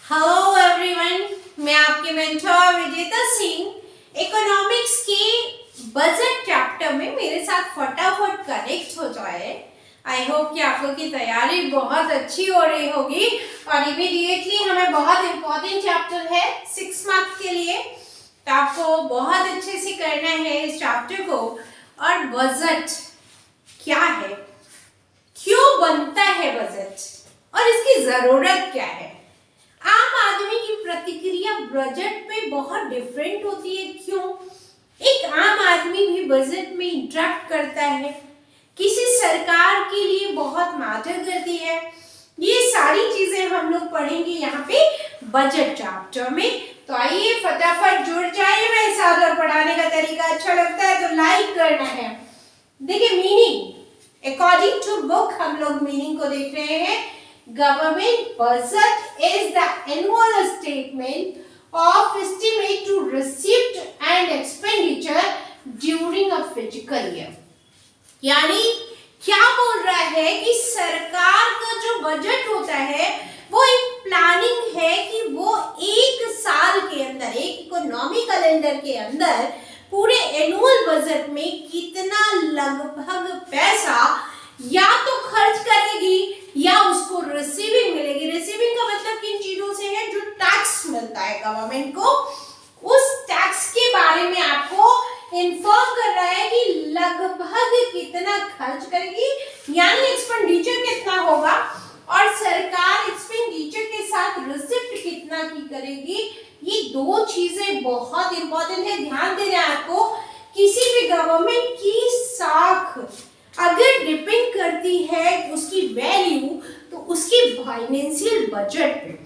Hello everyone, मैं आपके mentor विजेता सिंह इकोनॉमिक्स की बजट चैप्टर में मेरे साथ फटाफट कनेक्ट हो जाए। आई होप कि आप लोग की तैयारी बहुत अच्छी हो रही होगी और इमीडिएटली हमें बहुत इम्पोर्टेंट चैप्टर है 6 मार्क्स के लिए, तो आपको बहुत अच्छे से करना है इस चैप्टर को। और बजट क्या है, क्यों बनता है बजट और इसकी जरूरत क्या है। आम आदमी की प्रतिक्रिया बजट पे बहुत डिफरेंट होती है। क्यों? एक आम आदमी भी बजट में इंटरेक्ट करता है, किसी सरकार के लिए बहुत मैटर करती है। ये सारी चीजें हम लोग पढ़ेंगे यहाँ पे बजट चैप्टर में। तो आइए फटाफट जुड़ जाइए। मेरे साथ और पढ़ाने का तरीका अच्छा लगता है तो लाइक करना है। देखिए मीनिंग अकॉर्डिंग टू बुक हम लोग मीनिंग को देख रहे हैं। Government budget is the annual statement of estimate to receipt and expenditure during a fiscal year। यानी क्या बोल रहा है कि सरकार का जो बजट होता है वो एक प्लानिंग है कि वो एक साल के अंदर, एक इकोनॉमी कैलेंडर के अंदर पूरे एनुअल बजट में कितना लगभग पैसा या तो खर्च करेगी या उसको रिसीविंग मिलेगी। रिसीविंग का मतलब किन चीजों से है? जो टैक्स मिलता है गवर्नमेंट को, उस टैक्स के बारे में आपको इन्फॉर्म कर रहा है कि लगभग कितना खर्च करेगी, यानी एक्सपेंडिचर कितना होगा, और सरकार एक्सपेंडिचर के साथ रिसिप्ट कितना की करेगी। ये दो चीजें बहुत इंपॉर्टेंट है, ध्यान देना है आपको। किसी भी गवर्नमेंट की साख अगर डिपेंड करती है उसकी वैल्यू तो उसकी फाइनेंशियल बजट पे।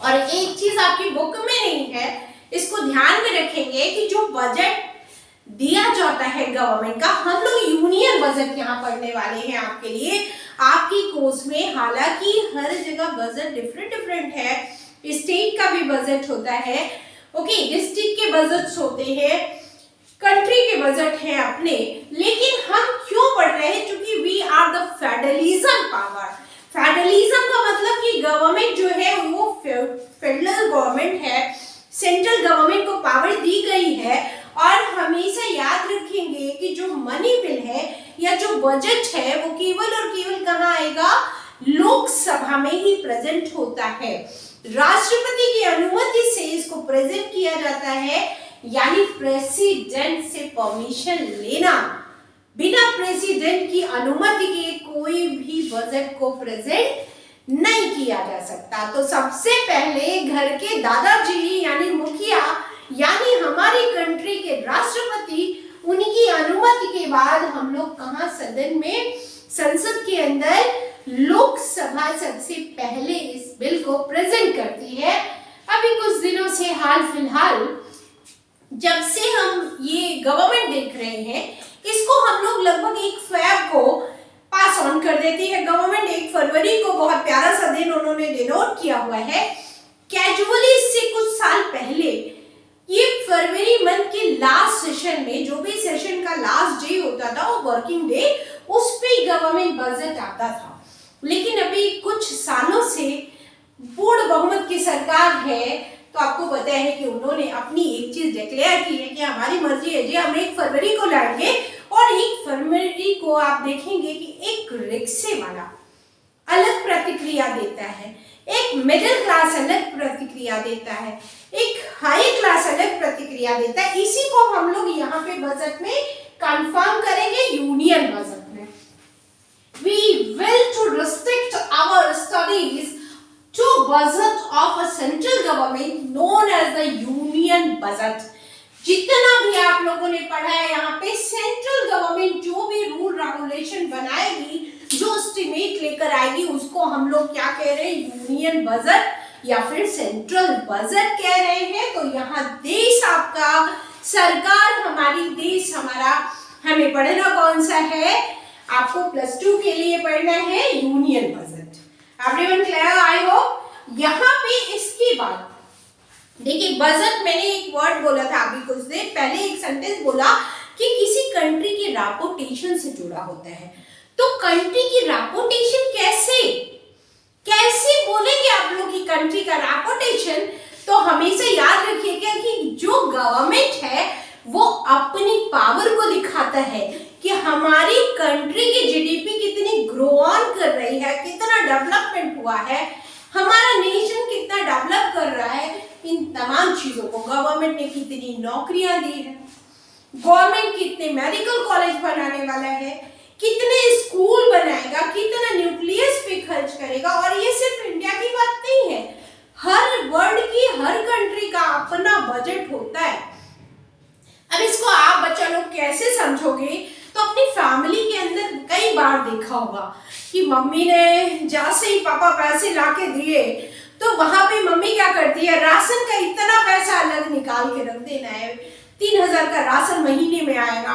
और एक चीज आपकी बुक में नहीं है, इसको ध्यान में रखेंगे कि जो बजट दिया जाता है गवर्नमेंट का, हम लोग यूनियन बजट यहाँ पढ़ने वाले हैं आपके लिए आपकी कोर्स में। हालांकि हर जगह बजट डिफरेंट है, स्टेट का भी बजट होता है, ओके, डिस्ट्रिक्ट के बजट होते हैं, कंट्री के बजट है अपने। लेकिन हम क्यों पढ़ रहे हैं? क्योंकि we are the federalism power. Federalism का मतलब कि गवर्नमेंट जो है वो फेडरल गवर्नमेंट है, सेंट्रल गवर्नमेंट को पावर दी गई है। और हमेशा याद रखेंगे कि जो मनी बिल है या जो बजट है वो केवल और केवल कहाँ आएगा? लोकसभा में ही प्रेजेंट होता है। राष्ट्रपति की अनुमति से इसको प्रेजेंट किया जाता है, यानी प्रेसिडेंट से परमिशन लेना। बिना प्रेसिडेंट की अनुमति के कोई भी बजट को प्रेजेंट नहीं किया जा सकता। तो सबसे पहले घर के दादाजी यानी मुखिया, यानी हमारी कंट्री के राष्ट्रपति, उनकी अनुमति के बाद हम लोग कहाँ? सदन में, संसद के अंदर लोकसभा सबसे पहले इस बिल को प्रेजेंट करती है। अभी कुछ दिनों से हाल फिलहाल जब से हम ये गवर्नमेंट देख रहे हैं, इसको हम लोग लगभग 1 फरवरी को पास ऑन कर देती है गवर्नमेंट। 1 फरवरी को बहुत प्यारा सा दिन उन्होंने डिनोट किया हुआ है। कैजुअली इससे कुछ साल पहले ये फरवरी मंथ के लास्ट सेशन में, जो भी सेशन का लास्ट डे होता था वो वर्किंग डे, उस पे गवर्नमेंट बजट आता था। लेकिन अभी कुछ सालों से पूर्ण बहुमत की सरकार है, तो आपको पता है कि उन्होंने अपनी एक चीज डिक्लेयर की है कि हमारी मर्जी है जी, हम 1 फरवरी को लाएंगे। और 1 फरवरी को आप देखेंगे कि एक रिक्शे वाला अलग प्रतिक्रिया देता है, एक मिडिल क्लास अलग प्रतिक्रिया देता है, एक हाई क्लास अलग प्रतिक्रिया देता है। इसी को हम लोग यहाँ पे बजट में कंफर्म करेंगे यूनियन बजट में। We will to restrict our studies to budget of a central government known as the union budget। जितना भी आप लोगों ने पढ़ा है यहाँ पे, सेंट्रल गवर्नमेंट जो भी रूल रेगुलेशन बनाएगी, जो एस्टिमेट लेकर आएगी, उसको हम लोग क्या कह रहे हैं? यूनियन बजट या फिर सेंट्रल बजट कह रहे हैं। तो यहाँ देश आपका, सरकार हमारी, देश हमारा। हमें पढ़ना कौन सा है? आपको +2 के लिए पढ़ना है union budget. Everyone clear? I hope. यहाँ पे इसके बाद देखिए, बजट मैंने एक वर्ड बोला था अभी कुछ देर पहले, एक सेंटेंस बोला कि किसी कंट्री के रेपुटेशन से जुड़ा होता है। तो कंट्री की रेपुटेशन कैसे बोलेंगे आप लोग कि कंट्री का रेपुटेशन, तो हमेशा याद रखिएगा कि जो गवर्नमेंट है वो अपनी पावर को दिखाता है कि हमारी कंट्री की जीडीपी कितनी ग्रो ऑन कर रही है, कितना डेवलपमेंट हुआ है, हमारा नेशन कितना डेवलप कर रहा है। इन तमाम चीजों को गवर्नमेंट ने कितनी नौकरियां दी है, गवर्नमेंट कितने मेडिकल कॉलेज बनाने वाला है, कितने स्कूल बनाएगा, कितना न्यूक्लियस पे खर्च करेगा। और ये सिर्फ इंडिया की बात नहीं है, हर वर्ल्ड की हर कंट्री का अपना बजट होता है। अब इसको आप बच्चा लोग कैसे समझोगे, तो अपनी फैमिली के अंदर कई बार देखा होगा कि मम्मी ने जैसे ही पापा पैसे लाके दिए तो वहां पे मम्मी क्या करती है, राशन का इतना पैसा अलग निकाल के रख देना है, 3000 का राशन महीने में आएगा।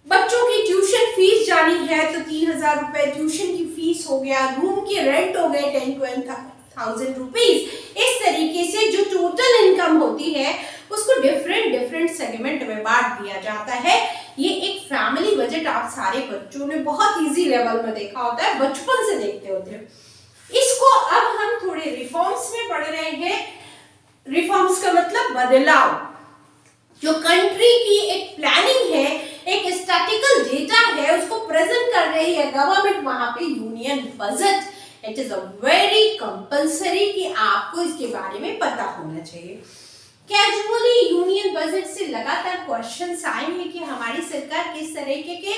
बच्चों की ट्यूशन फीस जानी है तो 3000 रुपए ट्यूशन की फीस हो गया, रूम के रेंट हो गए 10,000 रुपीज। इस तरीके से जो टोटल इनकम होती है उसको डिफरेंट सेगमेंट में बांट दिया जाता है। ये एक फैमिली बजट आप सारे बच्चों ने बहुत इजी लेवल में देखा होता है, बचपन से देखते होते हैं। इसको अब हम थोड़े रिफॉर्म्स में पढ़ रहे हैं। रिफॉर्म्स का मतलब बदलाव। जो कंट्री की एक प्लानिंग है, एक स्टैटिकल डेटा है, उसको प्रेजेंट कर रही है गवर्नमेंट वहां पे union budget. It is a very compulsory कि आपको इसके बारे में पता होना चाहिए। कैजुअली यूनियन बजट से लगातार क्वेश्चंस आए हैं कि हमारी सरकार किस तरीके के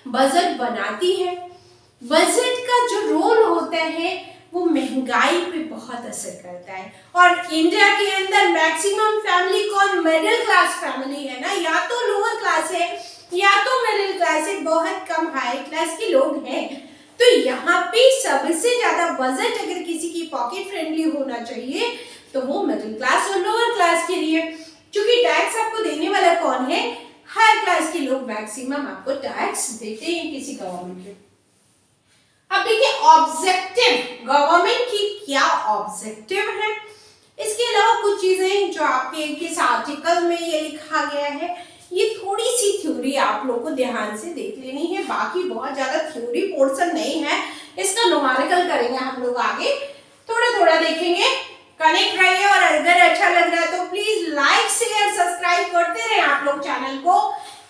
बजट बनाती है। बजट का जो रोल होता है वो महंगाई पे बहुत असर करता है। और इंडिया के अंदर मैक्सिमम फैमिली कौन, मिडिल क्लास फैमिली है ना, या तो लोअर क्लास है या तो मिडिल क्लास है, बहुत कम हाई क्लास के लोग हैं। तो यहाँ पे सबसे ज्यादा बजट अगर किसी की पॉकेट फ्रेंडली होना चाहिए तो वो मिडिल क्लास और लोअर क्लास के लिए, क्योंकि टैक्स आपको देने वाला कौन है, हाई क्लास के लोग मैक्सिमम आपको टैक्स देते हैं किसी गवर्नमेंट के। अब देखिए ऑब्जेक्टिव, गवर्नमेंट की क्या ऑब्जेक्टिव है। इसके अलावा कुछ चीजें जो आपके किस आर्टिकल में ये लिखा गया है, ये थोड़ी सी थ्योरी आप लोग को ध्यान से देख लेनी है, बाकी बहुत ज्यादा थ्योरी पोर्शन नहीं है, इसका न्यूमेरिकल करेंगे हम लोग आगे, थोड़ा थोड़ा देखेंगे। कनेक्ट रहिए और अगर अच्छा लग रहा है तो प्लीज लाइक शेयर सब्सक्राइब करते रहे आप लोग चैनल को।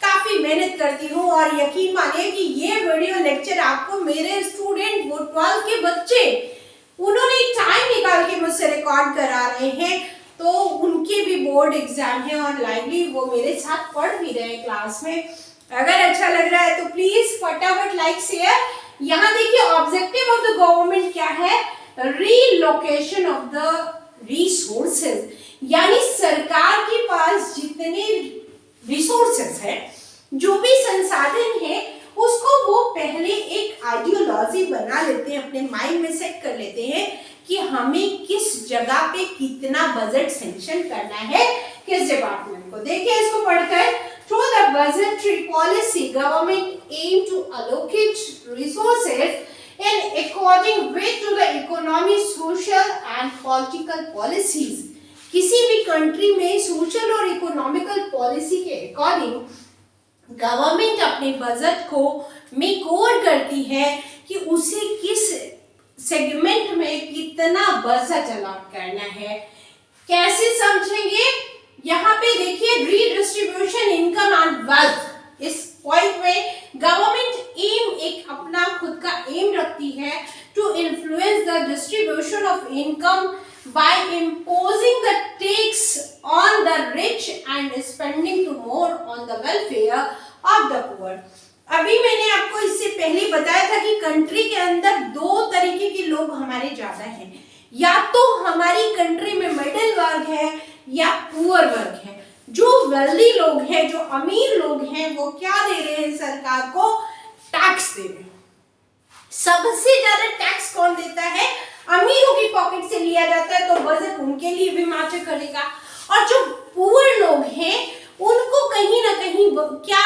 काफी मेहनत करती हूँ और यकीन मानिए कि ये वीडियो लेक्चर आपको मेरे स्टूडेंट वो 12 के बच्चे उन्होंने टाइम निकाल के मुझसे रिकॉर्ड करा रहे हैं, तो उनके भी बोर्ड एग्जाम है और लाइवली वो मेरे साथ पढ़ भी रहे हैं क्लास में। अगर अच्छा लग रहा है तो प्लीज फटाफट लाइक शेयर। यहाँ देखिए ऑब्जेक्टिव ऑफ द गवर्नमेंट क्या है, रीलोकेशन ऑफ द रिसोर्सेज, यानी सरकार के पास जितने रिसोर्सेज है, जो भी संसाधन है, उसको वो पहले एक आइडियोलॉजी बना लेते हैं, अपने माइंड में सेट कर लेते हैं कि हमें किस जगह पे कितना बजट सैंक्शन करना है, किस डिपार्टमेंट को। देखिए इसको पढ़कर, through the budgetary policy government aim to allocate resources in according with to the economy, social and political policies। किसी भी कंट्री में सोशल और इकोनॉमिकल पॉलिसी के अकॉर्डिंग गवर्नमेंट अपने बजट को मेक ओवर करती है कि उसे किस सेगमेंट में कितना बजट अलॉट करना है। कैसे समझेंगे, यहाँ पे देखिए रीडिस्ट्रीब्यूशन इनकम एंड वेल्थ। इस पॉइंट में गवर्नमेंट एम एक अपना खुद का एम रखती है to influence the distribution of income by imposing the tax on the rich and spending to more on the welfare of the poor. अभी मैंने आपको इससे पहले बताया था कि कंट्री के अंदर दो तरीके के लोग हमारे ज्यादा हैं, या तो हमारी कंट्री में मिडिल वर्ग है या पुअर वर्ग है। जो वेल्दी लोग हैं, जो अमीर लोग हैं, वो क्या दे रहे हैं सरकार को, टैक्स दे रहे हैं। सबसे ज्यादा टैक्स कौन देता है, अमीरों की पॉकेट से लिया जाता है, तो बजट उनके लिए भी मैटर करेगा। और जो पुअर लोग हैं उनको कहीं ना कहीं क्या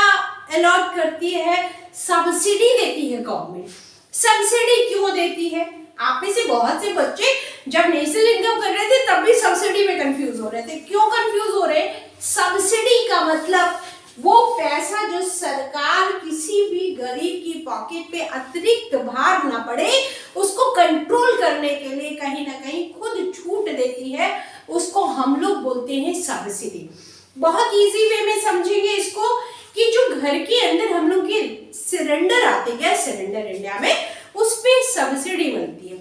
अलॉट करती है, सब्सिडी देती है गवर्नमेंट। सब्सिडी क्यों देती है, आप में से बहुत से बच्चे जब नेशनल इनकम कर रहे थे तब भी सब्सिडी में कंफ्यूज हो रहे थे। क्यों कंफ्यूज हो रहे, सब्सिडी का मतलब वो पैसा जो सरकार किसी भी गरीब की पॉकेट पे अतिरिक्त भार ना पड़े उसको कंट्रोल करने के लिए कहीं ना कहीं खुद देती है उसको हम लोग बोलते हैं सब्सिडी। बहुत इजी वे में समझेंगे इसको कि जो घर के अंदर हम लोग के सिलेंडर आते हैं, गैस सिलेंडर इंडिया में, उस पे सब्सिडी मिलती है।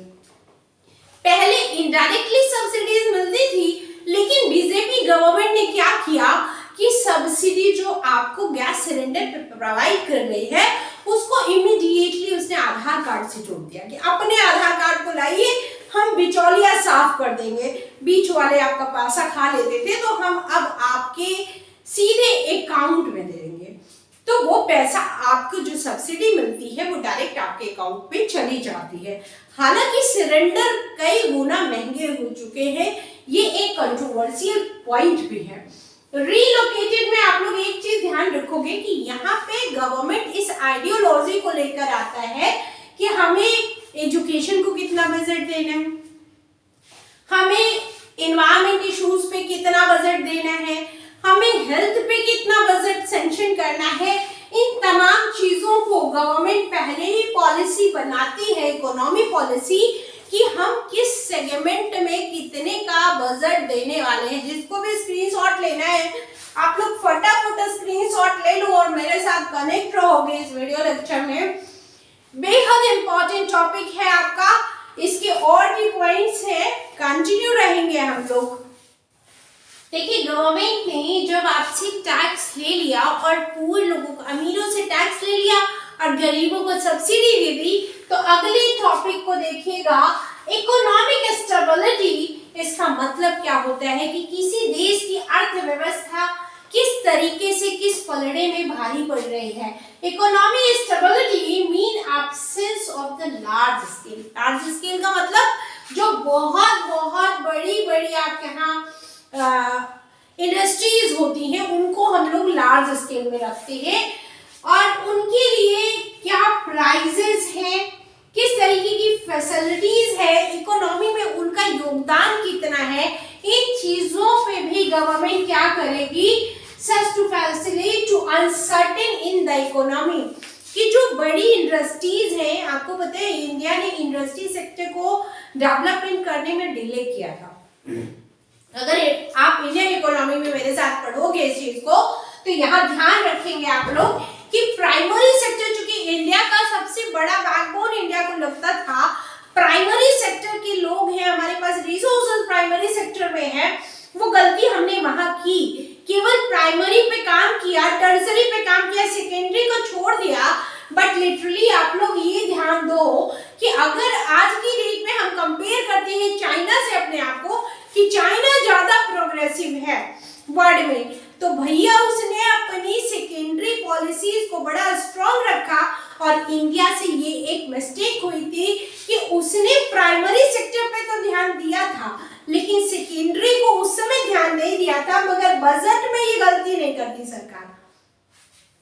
पहले इनडायरेक्टली सब्सिडीज मिलती थी, लेकिन बीजेपी गवर्नमेंट ने क्या किया कि सब्सिडी जो आपको गैस सिलेंडर पे प्रोवाइड कर रही है उसको इमीडिएटली उसने आधार कार्ड से जोड़ दिया कि अपने आधार कार्ड को लाइए, हम बिचौलिया साफ कर देंगे। बीच वाले आपका पैसा खा लेते थे, तो हम अब आपके सीधे अकाउंट में दे देंगे। तो वो पैसा आपको जो सब्सिडी मिलती है वो डायरेक्ट आपके अकाउंट पे चली जाती है। हालांकि सिलेंडर कई गुना महंगे हो चुके हैं, ये एक कंट्रोवर्शियल पॉइंट भी है। रीलोकेटेड में आप लोग एक चीज ध्यान रखोगे कि यहाँ पे गवर्नमेंट इस आइडियोलॉजी को लेकर आता है कि हमें एजुकेशन को कितना बजट देना है, हमें एनवायरमेंट इश्यूज पे कितना बजट देना है, हमें हेल्थ पे कितना बजट सेंक्शन करना है। इन तमाम चीजों को गवर्नमेंट पहले ही पॉलिसी बनाती है, इकोनॉमी पॉलिसी, कि हम किस सेगमेंट में कितने का बजट देने वाले हैं। जिसको भी स्क्रीनशॉट लेना है आप लोग फटाफट स्क्रीनशॉट ले लो और मेरे साथ कनेक्ट रहोगे इस वीडियो लेक्चर में। बेहद इंपॉर्टेंट टॉपिक है आपका, इसके और भी पॉइंट्स है, कंटिन्यू रहेंगे हम लोग। देखिए, गवर्नमेंट ने जब आपसे टैक्स ले लिया और पूरे लोगों को, अमीरों से टैक्स ले लिया और गरीबों को सब्सिडी दे दी, तो अगले टॉपिक को देखिएगा, इकोनॉमिक स्टेबिलिटी। इसका मतलब क्या होता है कि किसी देश की अर्थव्यवस्था किस तरीके से किस पलड़े में भारी पड़ रही है। Economy stability mean absence of the large scale. Large scale का मतलब जो बहुत बहुत बड़ी बड़ी आपके यहाँ इंडस्ट्रीज होती हैं, उनको हम लोग लार्ज स्केल में रखते हैं और उनके लिए क्या प्राइजेस हैं, किस तरीके की फैसिलिटीज है, इकोनॉमी में उनका योगदान कितना है, इन चीजों पे भी गवर्नमेंट क्या करेगी, such to facilitate to uncertain in the economy. कि जो बड़ी इंडस्ट्रीज हैं, आपको पता है इंडिया ने इंडस्ट्री सेक्टर को डेवलपमेंट करने में डिले किया था। अगर आप इंडियन इकोनॉमी में मेरे साथ पढ़ोगे इस चीज को, तो यहाँ ध्यान रखेंगे आप लोग कि प्राइमरी सेक्टर, चूंकि इंडिया का सबसे बड़ा बैकबोन इंडिया को लगता था, प्राइमरी सेक्टर के लोग हैं, हमारे पास रिसोर्सेज प्राइमरी सेक्टर में है, वो गलती हमने वहां की। केवल प्राइमरी पे काम किया, टर्सरी पे काम किया, सेकेंडरी को छोड़ दिया। बट लिटरली आप लोग ये ध्यान दो कि अगर आज की डेट में हम कंपेयर करते हैं चाइना से अपने आप को, कि चाइना ज्यादा प्रोग्रेसिव है वर्ल्ड में, तो भैया उसने अपनी सेकेंडरी पॉलिसीज को बड़ा स्ट्रॉन्ग रखा और इंडिया से ये एक मिस्टेक हुई थी कि उसने प्राइमरी सेक्टर पे तो ध्यान दिया था, लेकिन सेकेंडरी को उस समय ध्यान नहीं दिया था। मगर बजट में ये गलती नहीं करती सरकार।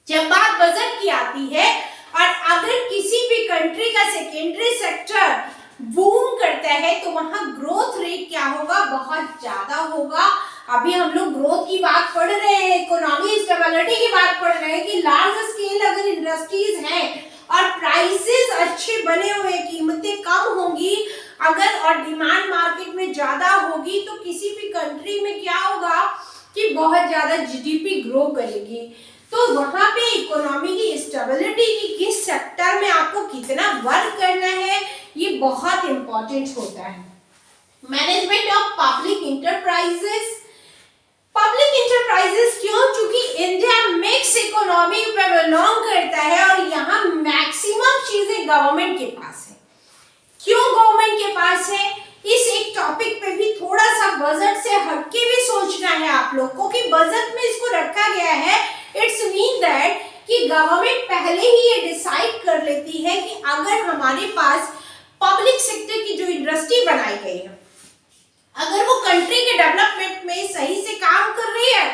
जब बात बजट की आती है और अगर किसी भी कंट्री का सेकेंडरी सेक्टर बूम करता है, तो वहां ग्रोथ रेट क्या होगा, बहुत ज्यादा होगा। अभी हम लोग ग्रोथ की बात पढ़ रहे हैं, इकोनॉमी स्टेबिलिटी की बात पढ़ रहे हैं कि लार्ज स्केल अगर इंडस्ट्रीज हैं और प्राइसेस अच्छे बने हुए, कीमतें कम होंगी अगर और डिमांड मार्केट में ज्यादा होगी, तो किसी भी कंट्री में क्या होगा कि बहुत ज्यादा जीडीपी ग्रो करेगी। तो वहां पे इकोनॉमी की स्टेबिलिटी की किस सेक्टर में आपको कितना वर्क करना है, ये बहुत इंपॉर्टेंट होता है। Management of public enterprises. Public enterprises क्यों? चूंकि इंडिया मिक्स इकोनॉमी पे बिलोंग करता है और यहाँ मैक्सिमम चीजें गवर्नमेंट के पास है। क्यों गवर्नमेंट के पास है? इस एक टॉपिक पे भी थोड़ा सा बजट से हटके भी सोचना है आप लोग को कि बजट में इसको रखा गया है। इट्स मीन दैट कि गवर्नमेंट पहले ही ये डिसाइड कर लेती है कि अगर हमारे पास पब्लिक सेक्टर की जो इंडस्ट्री बनाई गई है, अगर वो कंट्री के डेवलपमेंट में सही से काम कर रही है,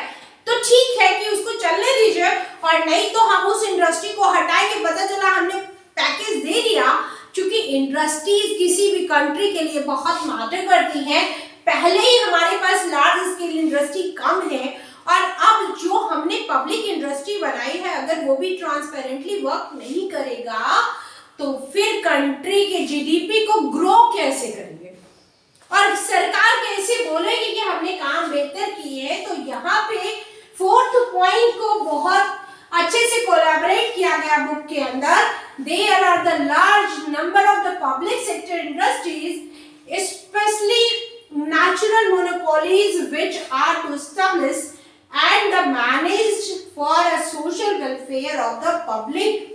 तो ठीक है कि उसको चलने दीजिए, और नहीं तो हम उस इंडस्ट्री को हटाएंगे। पता चला हमने पैकेज दे दिया, क्योंकि इंडस्ट्रीज किसी भी कंट्री के लिए बहुत मैटर करती हैं। पहले ही हमारे पास लार्ज स्केल इंडस्ट्री कम है, और अब जो हमने पब्लिक इंडस्ट्री बनाई है, अगर वो भी ट्रांसपेरेंटली वर्क नहीं करेगा, तो फिर कंट्री के जीडीपी को ग्रो कैसे करेंगे और सरकार कैसे बेहतर किए हैं। तो यहाँ पे 4th पॉइंट को बहुत अच्छे से कोलैबोरेट किया गया बुक के अंदर। There are the large number of the public sector industries, especially natural monopolies which are to establish and managed for a social welfare of the public।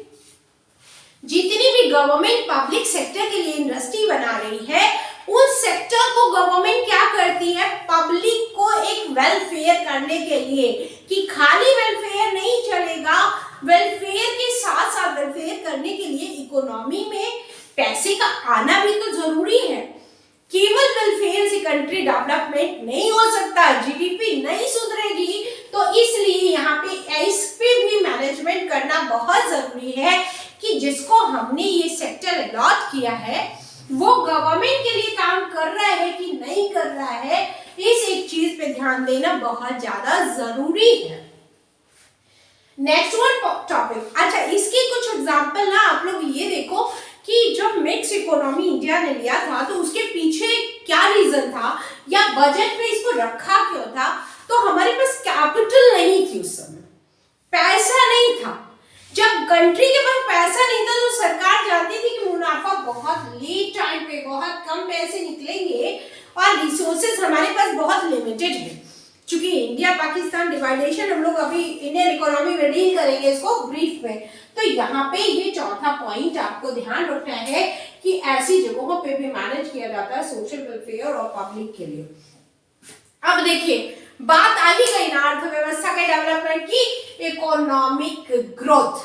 जितनी भी गवर्नमेंट पब्लिक सेक्टर के लिए industry बना रही है, उन सेक्टर को government क्या करती है, पब्लिक को एक वेलफेयर करने के लिए, कि खाली वेलफेयर नहीं चलेगा, वेलफेयर के साथ साथ वेलफेयर करने के लिए इकोनॉमी में पैसे का आना भी तो जरूरी है। केवल वेलफेयर से कंट्री डेवलपमेंट नहीं हो सकता, जीडीपी नहीं सुधरेगी। तो इसलिए यहाँ पे इस पे भी मैनेजमेंट करना बहुत जरूरी है कि जिसको हमने ये सेक्टर अलॉट किया है वो गवर्नमेंट के लिए काम कर रहा है कि नहीं कर रहा है, इस एक चीज पे ध्यान देना बहुत ज्यादा जरूरी है। नेक्स्ट वन टॉपिक, अच्छा इसके कुछ एग्जांपल ना आप लोग ये देखो कि जब मिक्स इकोनॉमी इंडिया ने लिया था तो उसके पीछे क्या रीजन था, या बजट में इसको रखा क्यों था। तो हमारे पास कैपिटल नहीं थी, उस समय पैसा नहीं था। जब कंट्री के पास पैसा नहीं था तो सरकार जानती थी कि मुनाफा बहुत लेट टाइम पे बहुत कम पैसे निकलेंगे और रिसोर्सेज हमारे पास बहुत लिमिटेड है। चूंकि इंडिया पाकिस्तान डिवाइडेशन हम लोग अभी इंडियन इकोनॉमी में डील करेंगे इसको ब्रीफ में। तो यहाँ पे ये चौथा पॉइंट आपको ध्यान रखना है कि ऐसी जगहों पे भी मैनेज किया जाता है सोशल वेलफेयर और पब्लिक के लिए। अब देखिए बात आ ही गई ना अर्थव्यवस्था के डेवलपमेंट की, इकोनॉमिक ग्रोथ।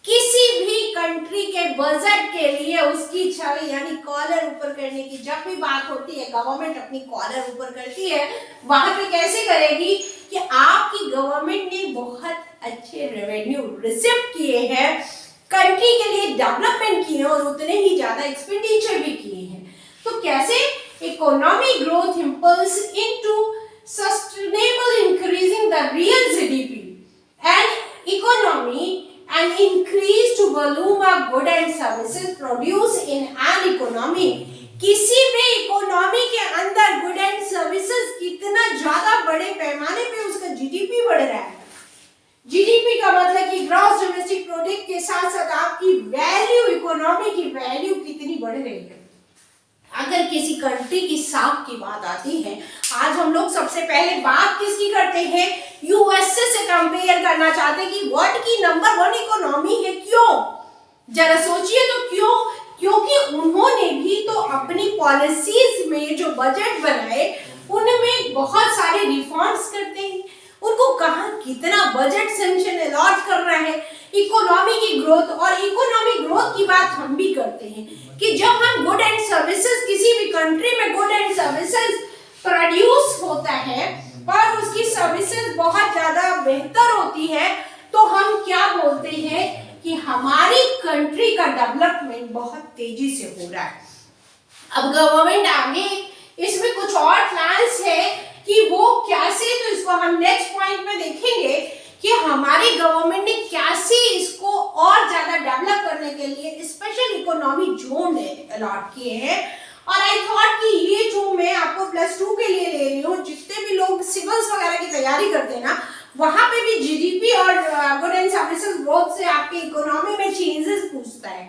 किसी भी कंट्री के बजट के लिए उसकी छवि यानी कॉलर ऊपर करने की जब भी बात होती है, गवर्नमेंट अपनी कॉलर ऊपर करती है, वहां पे कैसे करेगी कि आपकी गवर्नमेंट ने बहुत अच्छे रेवेन्यू रिसीव किए हैं, कंट्री के लिए डेवलपमेंट किए हैं और उतने ही ज्यादा एक्सपेंडिचर भी किए हैं। तो कैसे economic growth impulse into sustainable increasing the real GDP and economy and increased volume of goods and services produced in an economy। किसी भी इकोनॉमी के अंदर गुड एंड सर्विसेज कितना ज्यादा बड़े पैमाने पे उसका जीडीपी बढ़ रहा है। जीडीपी का मतलब कि ग्रॉस डोमेस्टिक प्रोडक्ट के साथ साथ आपकी वैल्यू, इकोनॉमी की वैल्यू कितनी बढ़ रही है। अगर किसी कंट्री की साख की बात आती है, आज हम लोग सबसे पहले बात किसकी करते हैं, यूएसए से कंपेयर करना चाहते हैं कि वर्ल्ड की नंबर 1 इकोनॉमी है। क्यों, जरा सोचिए तो क्यों, क्योंकि उन्होंने भी तो अपनी पॉलिसीज में जो बजट बनाए उनमें बहुत सारे रिफॉर्म्स करते हैं। उनको कहाँ कितना बजट सैंक्शन अलॉट कर रहा है इकोनॉमी की ग्रोथ। और इकोनॉमिक ग्रोथ की बात हम भी करते हैं कि जब हम गुड एंड सर्विसेज, किसी भी कंट्री में गुड एंड सर्विसेज प्रोड्यूस होता है और उसकी सर्विसेज बहुत ज्यादा बेहतर होती है, तो हम क्या बोलते हैं कि हमारी कंट्री का डेवलपमेंट बहुत तेजी से हो रहा है। अब गवर्नमेंट आगे इसमें कुछ और प्लान्स है कि वो कैसे, तो इसको हम नेक्स्ट पॉइंट में देखेंगे कि हमारी गवर्नमेंट ने कैसे इसको और ज्यादा डेवलप करने के लिए स्पेशल इकोनॉमी जोन अलॉट किए हैं। और आई थॉट कि ये जो मैं आपको +2 के लिए ले रही हूँ, जितने भी लोग सिविल्स वगैरह की तैयारी करते हैं ना, वहां पे भी जीडीपी और गुड एंड सर्विसेज ग्रोथ से आपके इकोनॉमी में चेंजेस पूछता है,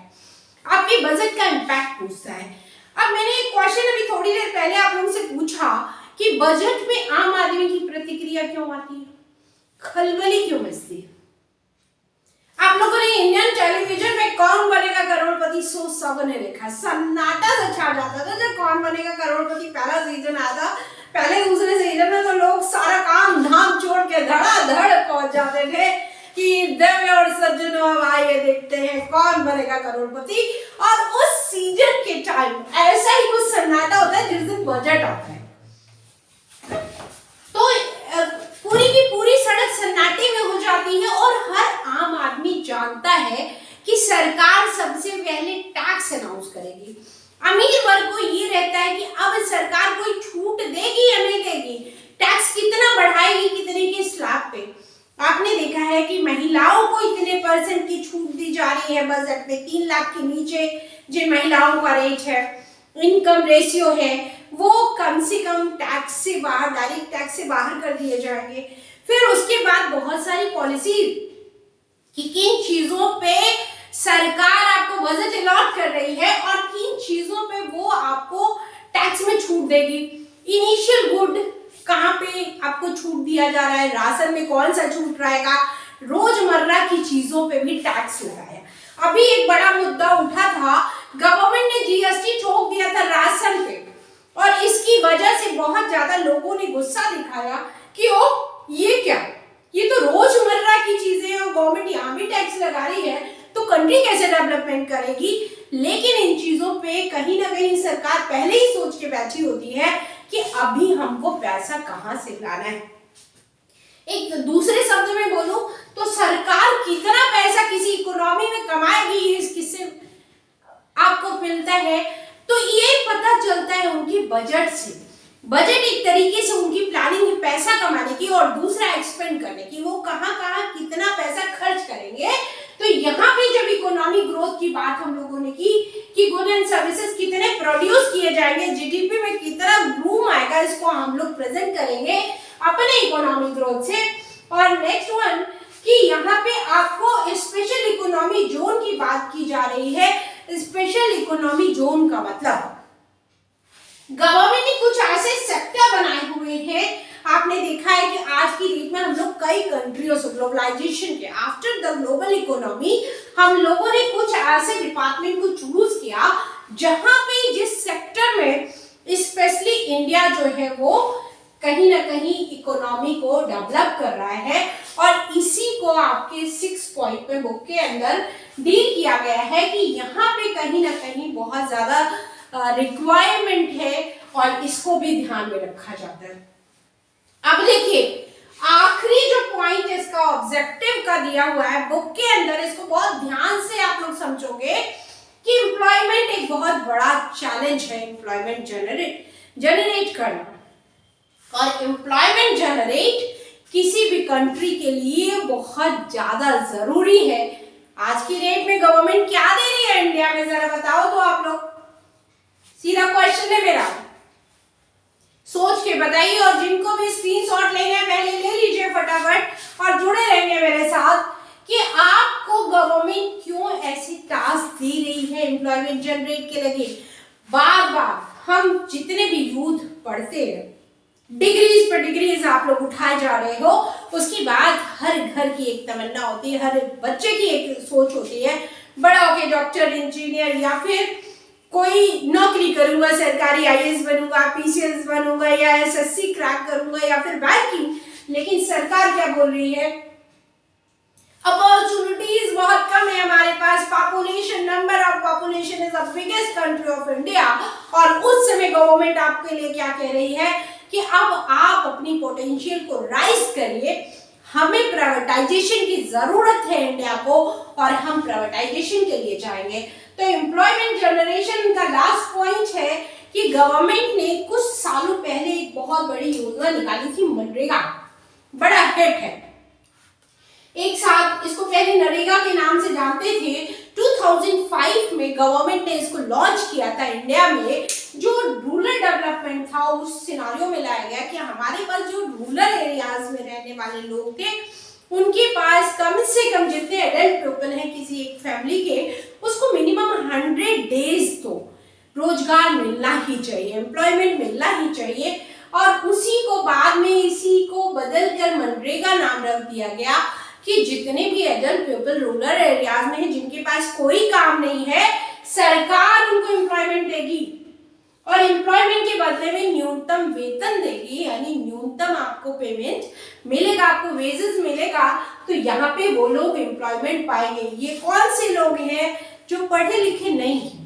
आपके बजट का इम्पैक्ट पूछता है। अब मैंने एक क्वेश्चन अभी थोड़ी देर पहले आप लोगों से पूछा कि बजट में आम आदमी की प्रतिक्रिया क्यों आती है, खलबली क्यों मचती है। आप लोगों ने इंडियन टेलीविजन में कौन बनेगा करोड़पति शो सबने देखा, सन्नाटा सा छा जाता था जब कौन बनेगा करोड़पति पहला सीजन आता। पहले दूसरे सीजन में तो लोग सारा काम धाम छोड़ के धड़ाधड़ पहुंच जाते थे कि देव और सज्जनों अब आइए देखते हैं कौन बनेगा करोड़पति। और उस सीजन के टाइम ऐसा ही कुछ सन्नाटा होता है जिस दिन बजट आता है, तो पूरी की पूरी सड़क सन्नाटे में हो जाती है और हर आम आदमी जानता है कि सरकार सबसे पहले टैक्स अनाउंस करेगी। अमीर वर्ग को ये रहता है कि अब सरकार कोई छूट देगी या नहीं देगी, टैक्स कितना बढ़ाएगी, कितने के स्लैब पे। आपने देखा है कि महिलाओं को इतने % की छूट दी जा रही है बजट में, 3 लाख के नीचे जिन महिलाओं का रेट है, इनकम रेशियो है वो कम से कम टैक्स से बाहर, डायरेक्ट टैक्स से बाहर कर दिए जाएंगे। फिर उसके बाद बहुत सारी पॉलिसी कि किन चीजों पे सरकार आपको बजट अलॉट कर रही है और किन चीजों पे वो आपको टैक्स में छूट देगी। इनिशियल गुड कहाँ पे आपको छूट दिया जा रहा है, राशन में कौन सा छूट रहेगा, रोजमर्रा की चीजों पे भी टैक्स लगाया। अभी एक बड़ा मुद्दा उठा था, गवर्नमेंट ने जीएसटी ठोक दिया था राशन पे और इसकी वजह से बहुत ज्यादा लोगों ने गुस्सा दिखाया कि ओ ये क्या, ये तो रोजमर्रा की चीजें हैं और गवर्नमेंट यहाँ भी टैक्स लगा रही है तो कंट्री कैसे डेवलपमेंट करेगी। लेकिन इन चीजों पे कहीं ना कहीं सरकार पहले ही सोच के बैठी होती है कि अभी हमको पैसा कहाँ से लाना है। एक दूसरे शब्द में बोलूं तो सरकार कितना पैसा किसी इकोनॉमी में कमाएगी किससे आपको मिलता है, तो ये पता चलता है उनकी बजट से। बजट एक तरीके से उनकी प्लानिंग है पैसा कमाने की और दूसरा एक्सपेंड करने की, वो कहाँ कहाँ कितना पैसा खर्च करेंगे। तो यहाँ पे जब इकोनॉमिक ग्रोथ की बात हम लोगों ने की कि गुड एंड सर्विसेज कितने प्रोड्यूस किए जाएंगे, जीडीपी में कितना बूम आएगा, इसको हम लोग प्रेजेंट करेंगे अपने इकोनॉमिक ग्रोथ से। और नेक्स्ट वन कि यहाँ पे आपको स्पेशल इकोनॉमी जोन की बात की जा रही है। स्पेशल इकोनॉमी जोन का मतलब गवर्नमेंट ने कुछ ऐसे सेक्टर बनाए हुए हैं। आपने देखा है कि आज की डेट में हम लोग कई कंट्रियों से ग्लोबलाइजेशन के आफ्टर द ग्लोबल इकोनॉमी हम लोगों ने कुछ ऐसे डिपार्टमेंट को चूज किया जहां पे जिस सेक्टर में स्पेशली इंडिया जो है वो कहीं ना कहीं इकोनॉमी को डेवलप कर रहा है और इसी को आपके 6 पॉइंट में बुक के अंदर डील किया गया है कि यहाँ पे कहीं ना कहीं बहुत ज्यादा रिक्वायरमेंट है और इसको भी ध्यान में रखा जाता है। अब देखिए आखिरी जो पॉइंट इसका ऑब्जेक्टिव का दिया हुआ है बुक के अंदर, इसको बहुत ध्यान से आप लोग समझोगे कि एम्प्लॉयमेंट एक बहुत बड़ा चैलेंज है, एम्प्लॉयमेंट जनरेट करना। और एम्प्लॉयमेंट जनरेट किसी भी कंट्री के लिए बहुत ज्यादा जरूरी है। आज की डेट में गवर्नमेंट क्या दे रही है इंडिया में, जरा बताओ तो आप लोग, सीधा क्वेश्चन है मेरा, सोच के बताइए। और जिनको भी स्क्रीनशॉट लेना है पहले ले लीजिए फटाफट और जुड़े रहेंगे मेरे साथ कि आपको गवर्नमेंट क्यों ऐसी टास्क दे रही है एम्प्लॉयमेंट जनरेट के लगे। बार बार हम जितने भी यूथ पढ़ते हैं, डिग्रीज पर डिग्रीज आप लोग उठाए जा रहे हो, उसके बाद हर घर की एक तमन्ना होती है, हर बच्चे की एक सोच होती है बड़ा होके डॉक्टर, इंजीनियर या फिर कोई नौकरी करूंगा, सरकारी आईएएस बनूंगा, पीसीएस बनूंगा या एसएससी क्रैक करूंगा या फिर बैंकिंग। लेकिन सरकार क्या बोल रही है, अपॉर्चुनिटीज बहुत कम है हमारे पास, population, number of population is the biggest country of India. और उस समय गवर्नमेंट आपके लिए क्या कह रही है कि अब आप अपनी पोटेंशियल को राइज करिए, हमें प्राइवेटाइजेशन की जरूरत है इंडिया को और हम प्राइवेटाइजेशन के लिए जाएंगे। तो एम्प्लॉयमेंट जनरेशन का लास्ट पॉइंट है कि गवर्नमेंट ने कुछ सालों पहले एक बहुत बड़ी योजना निकाली थी, मनरेगा, बड़ा हिट है। एक साथ इसको पहले नरेगा के नाम से जानते थे। 2005 में गवर्नमेंट ने इसको लॉन्च किया था इंडिया में। जो रूरल डेवलपमेंट था उस सिनारियो में लाया गया कि हमारे पास जो रूरल एरियाज में रहने वाले लोग थे उनके पास कम से कम जितने एडल्ट पीपल हैं किसी एक फैमिली के, उसको मिनिमम 100 डेज तो रोजगार मिलना ही चाहिए, एम्प्लॉयमेंट मिलना ही चाहिए। और उसी को बाद में इसी को बदलकर मनरेगा नाम रख दिया गया कि जितने भी एडल्ट पीपल रूरल एरियाज में हैं जिनके पास कोई काम नहीं है, सरकार उनको एम्प्लॉयमेंट देगी और एम्प्लॉयमेंट के बदले में न्यूनतम वेतन देगी, यानी न्यूनतम आपको पेमेंट मिलेगा, आपको वेजेस मिलेगा। तो यहाँ पे वो लोग एम्प्लॉयमेंट पाएंगे। ये कौन से लोग हैं जो पढ़े लिखे नहीं हैं,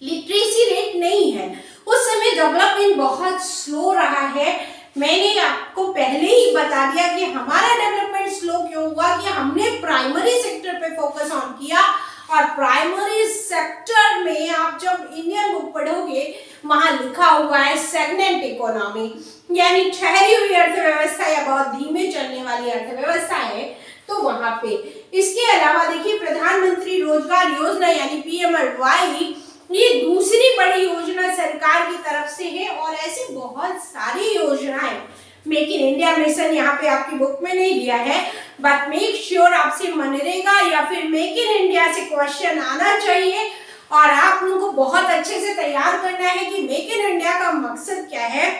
लिटरेसी रेट नहीं है, उस समय डेवलपमेंट बहुत स्लो रहा है। मैंने आपको पहले ही बता दिया कि हमारा डेवलपमेंट स्लो क्यों हुआ कि हमने प्राइमरी सेक्टर पे फोकस ऑन किया। और प्राइमरी सेक्टर में आप जब इंडियन बुक पढ़ोगे वहां लिखा हुआ है स्टैग्नेंट इकोनॉमी, यानी ठहरी हुई अर्थव्यवस्था या बहुत धीमे चलने वाली अर्थव्यवस्था है। तो वहां पे इसके अलावा देखिए प्रधानमंत्री रोजगार योजना यानी पीएमआरवाई, ये दूसरी बड़ी योजना सरकार की तरफ से है और ऐसे बहुत सारी योजनाएं मेक इन इंडिया मिशन यहाँ पे आपकी बुक में नहीं दिया है, बट मेक श्योर आपसे मनरेगा या फिर मेक इन इंडिया से क्वेश्चन आना चाहिए और आप लोगों को बहुत अच्छे से तैयार करना है कि मेक इन इंडिया का मकसद क्या है।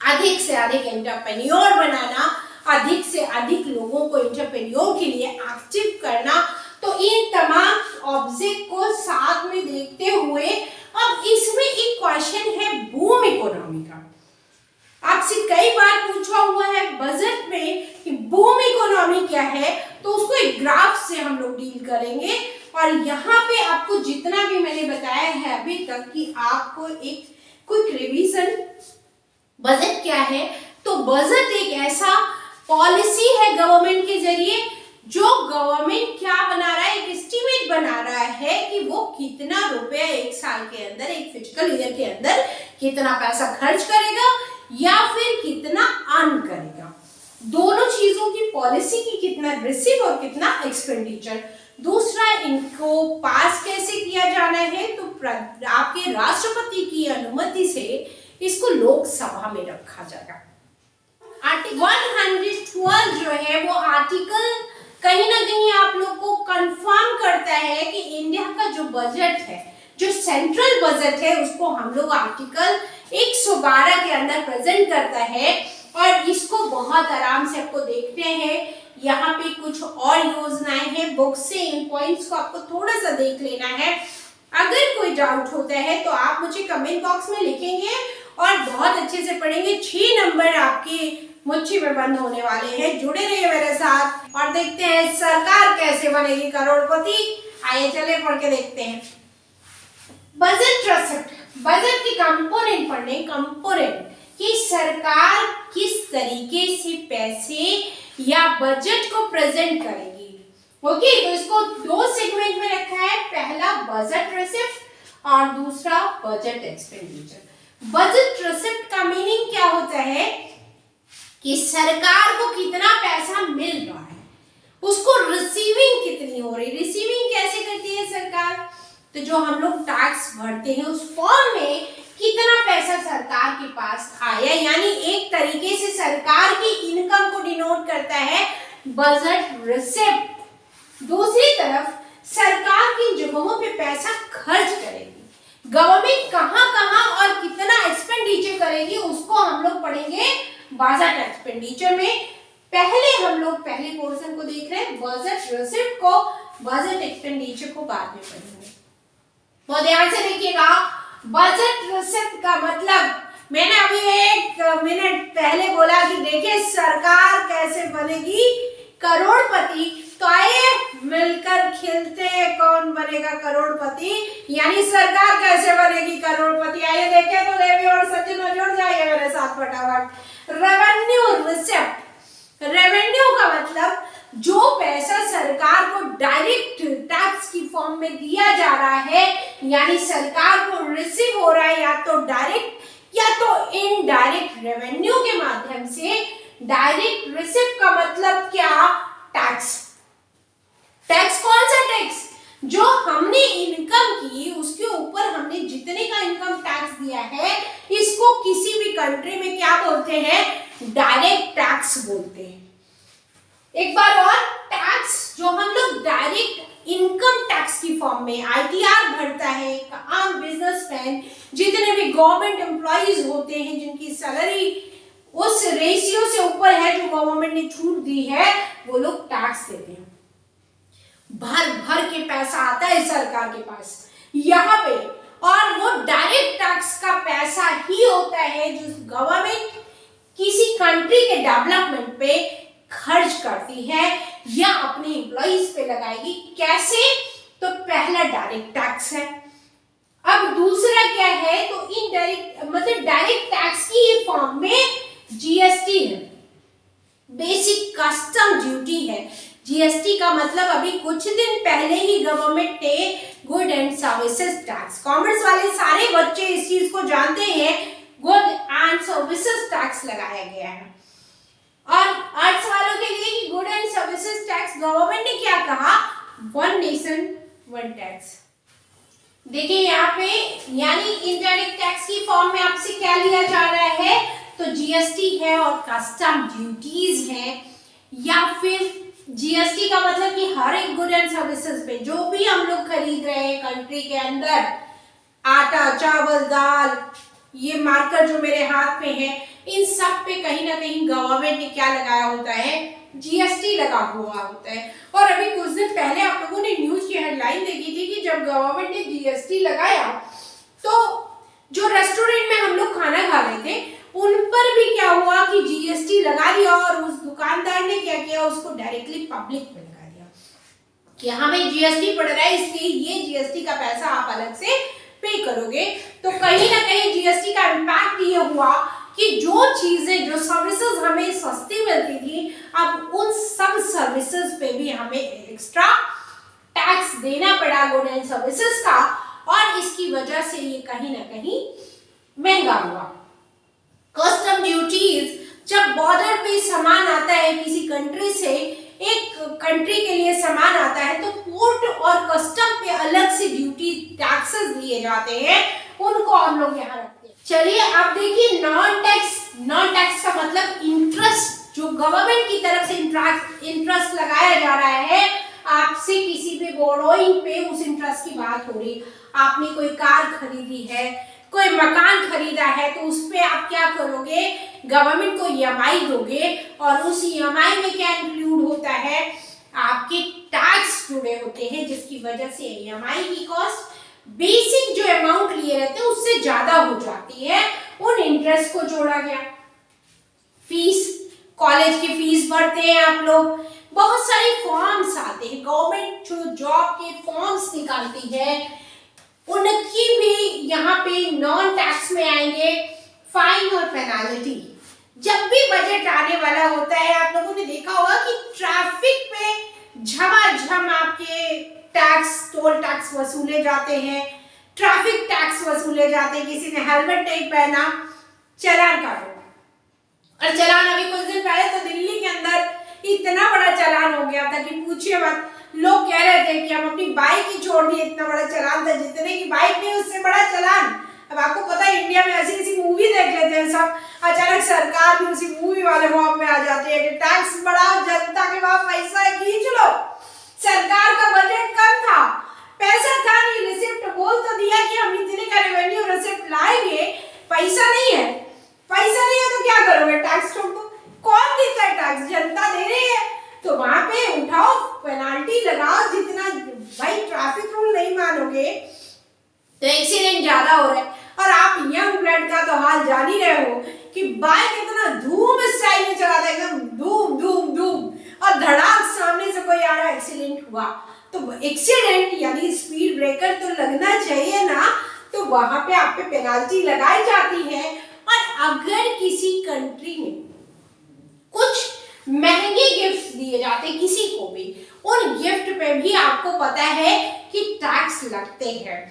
अधिक से अधिक एंटरप्रेन्योर बनाना, अधिक से अधिक लोगों को एंटरप्रेन्योर के लिए एक्टिव करना। तो इन तमाम ऑब्जेक्ट को साथ में देखते हुए अब इसमें एक क्वेश्चन है बूम इकोनॉमी का। आपसे कई बार पूछा हुआ है बजट में कि बूम इकोनॉमी क्या है, तो उसको एक ग्राफ से हम लोग डील करेंगे और यहाँ पे आपको जितना भी मैंने बताया है अभी तक कि आपको एक क्विक रिवीजन बजट क्या है। तो बजट एक ऐसा पॉलिसी है गवर्नमेंट के जरिए जो गवर्नमेंट क्या बना रहा है, एक एस्टीमेट बना रहा है कि वो कितना रुपया एक साल के अंदर, एक फिजिकल ईयर के अंदर कितना पैसा खर्च करेगा या फिर कितना अर्न करेगा। दोनों चीजों की पॉलिसी की कितना रिसीव और कितना एक्सपेंडिचर। दूसरा, इनको पास कैसे किया जाना है, तो आपके राष्ट्रपति की अनुमति से इसको लोकसभा में रखा जाएगा। आर्टिकल 112 जो है वो आर्टिकल कहीं ना कहीं आप लोग को कंफर्म करता है कि इंडिया का जो बजट है, जो सेंट्रल बजट है, उसको हम लोग आर्टिकल 112 के अंदर प्रेजेंट करता है और इसको बहुत आराम से आपको देखते हैं। यहाँ पे कुछ और योजनाएं हैं, बुक से इन पॉइंट्स को आपको थोड़ा सा देख लेना है। अगर कोई डाउट होता है तो आप मुझे कमेंट बॉक्स में लिखेंगे और बहुत अच्छे से पढ़ेंगे। 6 नंबर आपके मुट्ठी में बंद होने वाले हैं। जुड़े रहिए मेरे साथ और देखते हैं सरकार कैसे बनेगी करोड़पति। आइए चले पढ़ के देखते हैं। बजट रेसिप्ट, बजट के कंपोनेंट पढ़ने, कंपोनेंट कि सरकार किस तरीके से पैसे या बजट को प्रेजेंट करेगी। ओके, तो इसको 2 सेगमेंट में रखा है, पहला बजट रेसिप्ट और दूसरा बजट एक्सपेंडिचर। बजट रेसिप्ट का मीनिंग क्या होता है कि सरकार को कितना पैसा मिल रहा है, उसको रिसीविंग कितनी हो रही। रिसीविंग कैसे करती है सरकार, तो जो हम लोग टैक्स भरते हैं उस फॉर्म में कितना पैसा सरकार के पास आया, यानी एक तरीके से सरकार की इनकम को डिनोट करता है बजट रिसिप्ट। दूसरी तरफ सरकार किन जगहों पे पैसा खर्च करेगी, गवर्नमेंट कहां कहां और कितना एक्सपेंडिचर करेगी, उसको हम लोग पढ़ेंगे बजट एक्सपेंडिचर में। पहले हम लोग पहले पोर्शन को देख रहे हैं, बजट रिसिप्ट को, बजट एक्सपेंडिचर को बाद में पढ़ेंगे। तो ध्यान से देखिएगा, बजट रिसिप्ट का मतलब मैंने अभी 1 मिनट पहले बोला कि देखिए सरकार कैसे बनेगी करोड़पति। तो आइए मिलकर खेलते हैं कौन बनेगा करोड़पति, यानी सरकार कैसे बनेगी करोड़पति। आइए देखें तो देवी और सज्जनों जुड़ जाइए मेरे साथ फटाफट। रेवेन्यू रिसिप्ट, रेवेन्यू का मतलब जो पैसा सरकार को डायरेक्ट टैक्स की फॉर्म में दिया जा रहा है, यानी सरकार को रिसीव हो रहा है या तो डायरेक्ट या तो इनडायरेक्ट रेवेन्यू के माध्यम से। डायरेक्ट रिसिप्ट का मतलब क्या, टैक्स। टैक्स कौन सा टैक्स, जो हमने इनकम की उसके ऊपर हमने जितने का इनकम टैक्स दिया है, इसको किसी भी कंट्री में क्या बोलते हैं, डायरेक्ट टैक्स बोलते हैं। एक बार और, टैक्स जो हम लोग डायरेक्ट इनकम टैक्स की फॉर्म में आईटीआर भरता है, आम बिजनेसमैन, जितने भी गवर्नमेंट एम्प्लॉइज होते हैं जिनकी सैलरी उस रेशियो से ऊपर है जो गवर्नमेंट ने छूट दी है, वो लोग टैक्स देते हैं। भर भर के पैसा आता है सरकार के पास यहाँ पे, और वो डायरेक्ट टैक्स का पैसा ही होता है जो गवर्नमेंट किसी कंट्री के डेवलपमेंट पे खर्च करती है या अपने एम्प्लॉइज पे लगाएगी। कैसे, तो पहला डायरेक्ट टैक्स है। अब दूसरा क्या है, तो इनडायरेक्ट मतलब डायरेक्ट टैक्स की फॉर्म में जीएसटी है, बेसिक कस्टम ड्यूटी है। जीएसटी का मतलब अभी कुछ दिन पहले ही गवर्नमेंट ने good and services tax, commerce वाले सारे बच्चे इस चीज को जानते हैं, गुड एंड सर्विसेज टैक्स लगाया गया है। और आर्ट्स वालों के लिए कि good and services tax government ने क्या कहा, 1 नेशन 1 टैक्स। देखिए यहाँ पे, यानी इनडायरेक्ट टैक्स की फॉर्म में आपसे क्या लिया जा रहा जीएसटी है और कस्टम ड्यूटीज है, या फिर जीएसटी का मतलब कि हर एक गुड एंड सर्विसेज पे जो भी हम लोग खरीद रहे हैं कंट्री के अंदर, आटा, चावल, दाल, ये मार्कर जो मेरे हाथ में है, इन सब पे कहीं ना कहीं गवर्नमेंट ने क्या लगाया होता है, जीएसटी लगा हुआ होता है। और अभी कुछ दिन पहले आप लोगों ने न्यूज की हेडलाइन देखी थी कि जब गवर्नमेंट ने जीएसटी लगाया तो जो रेस्टोरेंट में हम लोग खाना खा रहे थे उन पर भी क्या हुआ कि जीएसटी लगा दिया, और उस दुकानदार ने क्या किया, उसको डायरेक्टली पब्लिक में लगा दिया कि हमें जीएसटी पड़ रहा है, इसलिए ये जीएसटी का पैसा आप अलग से पे करोगे। तो कहीं ना कहीं जीएसटी का इम्पैक्ट ये हुआ कि जो चीजें, जो सर्विसेज हमें सस्ती मिलती थी, अब उन सब सर्विसेज पे भी हमें एक्स्ट्रा टैक्स देना पड़ा गुड एंड सर्विसेज का, और इसकी वजह से ये कहीं ना कहीं महंगा हुआ। कस्टम ड्यूटीज, जब बॉर्डर पे सामान आता है किसी कंट्री से, एक कंट्री के लिए सामान आता है, तो पोर्ट और कस्टम पे अलग से ड्यूटी टैक्सेस लिए जाते हैं, उनको हम लोग यहाँ रखते हैं। चलिए अब देखिए नॉन टैक्स का मतलब इंटरेस्ट, जो गवर्नमेंट की तरफ से इंटरेस्ट लगाया जा रहा है आपसे किसी भी बोरोइंग पे, उस इंटरेस्ट की बात हो रही। आपने कोई कार खरीदी है, कोई मकान खरीदा है, तो उस पे आप क्या करोगे, गवर्नमेंट को ईएमआई दोगे, और उस ईएमआई में क्या इंक्लूड होता है, आपके टैक्स जुड़े होते हैं, जिसकी वजह से ईएमआई की कॉस्ट बेसिक जो अमाउंट लिए रहते हैं उससे ज्यादा हो जाती है, उन इंटरेस्ट को जोड़ा गया। फीस, कॉलेज की फीस भरते हैं आप लोग, बहुत सारे फॉर्म्स आते हैं, गवर्नमेंट जो जॉब के फॉर्म्स निकालती है, उनकी भी यहाँ पे नॉन टैक्स में आएंगे फाइन और पेनाल्टी। जब भी बजट आने वाला होता है, आप लोगों ने देखा होगा कि ट्रैफिक पे झमाझम आपके टैक्स, टोल टैक्स वसूले जाते हैं, ट्रैफिक टैक्स वसूले जाते हैं। किसी ने हेलमेट नहीं पहना, चालान काटो। और चालान अभी कुछ दिन पहले तो दिल्ली के अंदर इतना बड़ा चालान हो गया था कि पूछिए मत। लोग कह रहे थे कि हम अपनी बाइक ही छोड़ दिए, इतना बड़ा चालान था, जितने की बाइक नहीं उससे बड़ा चालान। अब आपको पता है इंडिया में ऐसी ऐसी मूवी देख लेते हैं सब, अचानक सरकार भी उसी मूवी वाले फॉर्म में आ जाती है कि टैक्स बढ़ाओ, जनता के पास पैसा है खींच लो। सरकार का बजट कम था, पैसा था नहीं, रिसिप्ट बोल तो दिया कि हम इतने का रेवेन्यू रिसिप्ट लाएंगे, पैसा नहीं है। पैसा नहीं है तो क्या करोगे, टैक्स ठोक दो। कौन देता है टैक्स, जनता दे रही है, तो वहां पे उठाओ, पेनाल्टी लगाओ जितना। भाई ट्रैफिक रूल नहीं मानोगे तो एक्सीडेंट ज्यादा हो रहा है। और आप यंग ब्लड का तो हाल जान ही रहे हो कि बाइक इतना धूम स्टाइल में चलाता है, एकदम धूम धूम धूम, और धड़ाक सामने से कोई आ रहा, एक्सीडेंट हुआ। तो एक्सीडेंट यानी स्पीड ब्रेकर तो लगना चाहिए ना, तो वहां पे आप पे पेनाल्टी लगाई जाती है। और अगर किसी कंट्री में कुछ महंगे गिफ्ट दिए जाते किसी को भी, उन गिफ्ट पे भी आपको पता है कि टैक्स लगते हैं।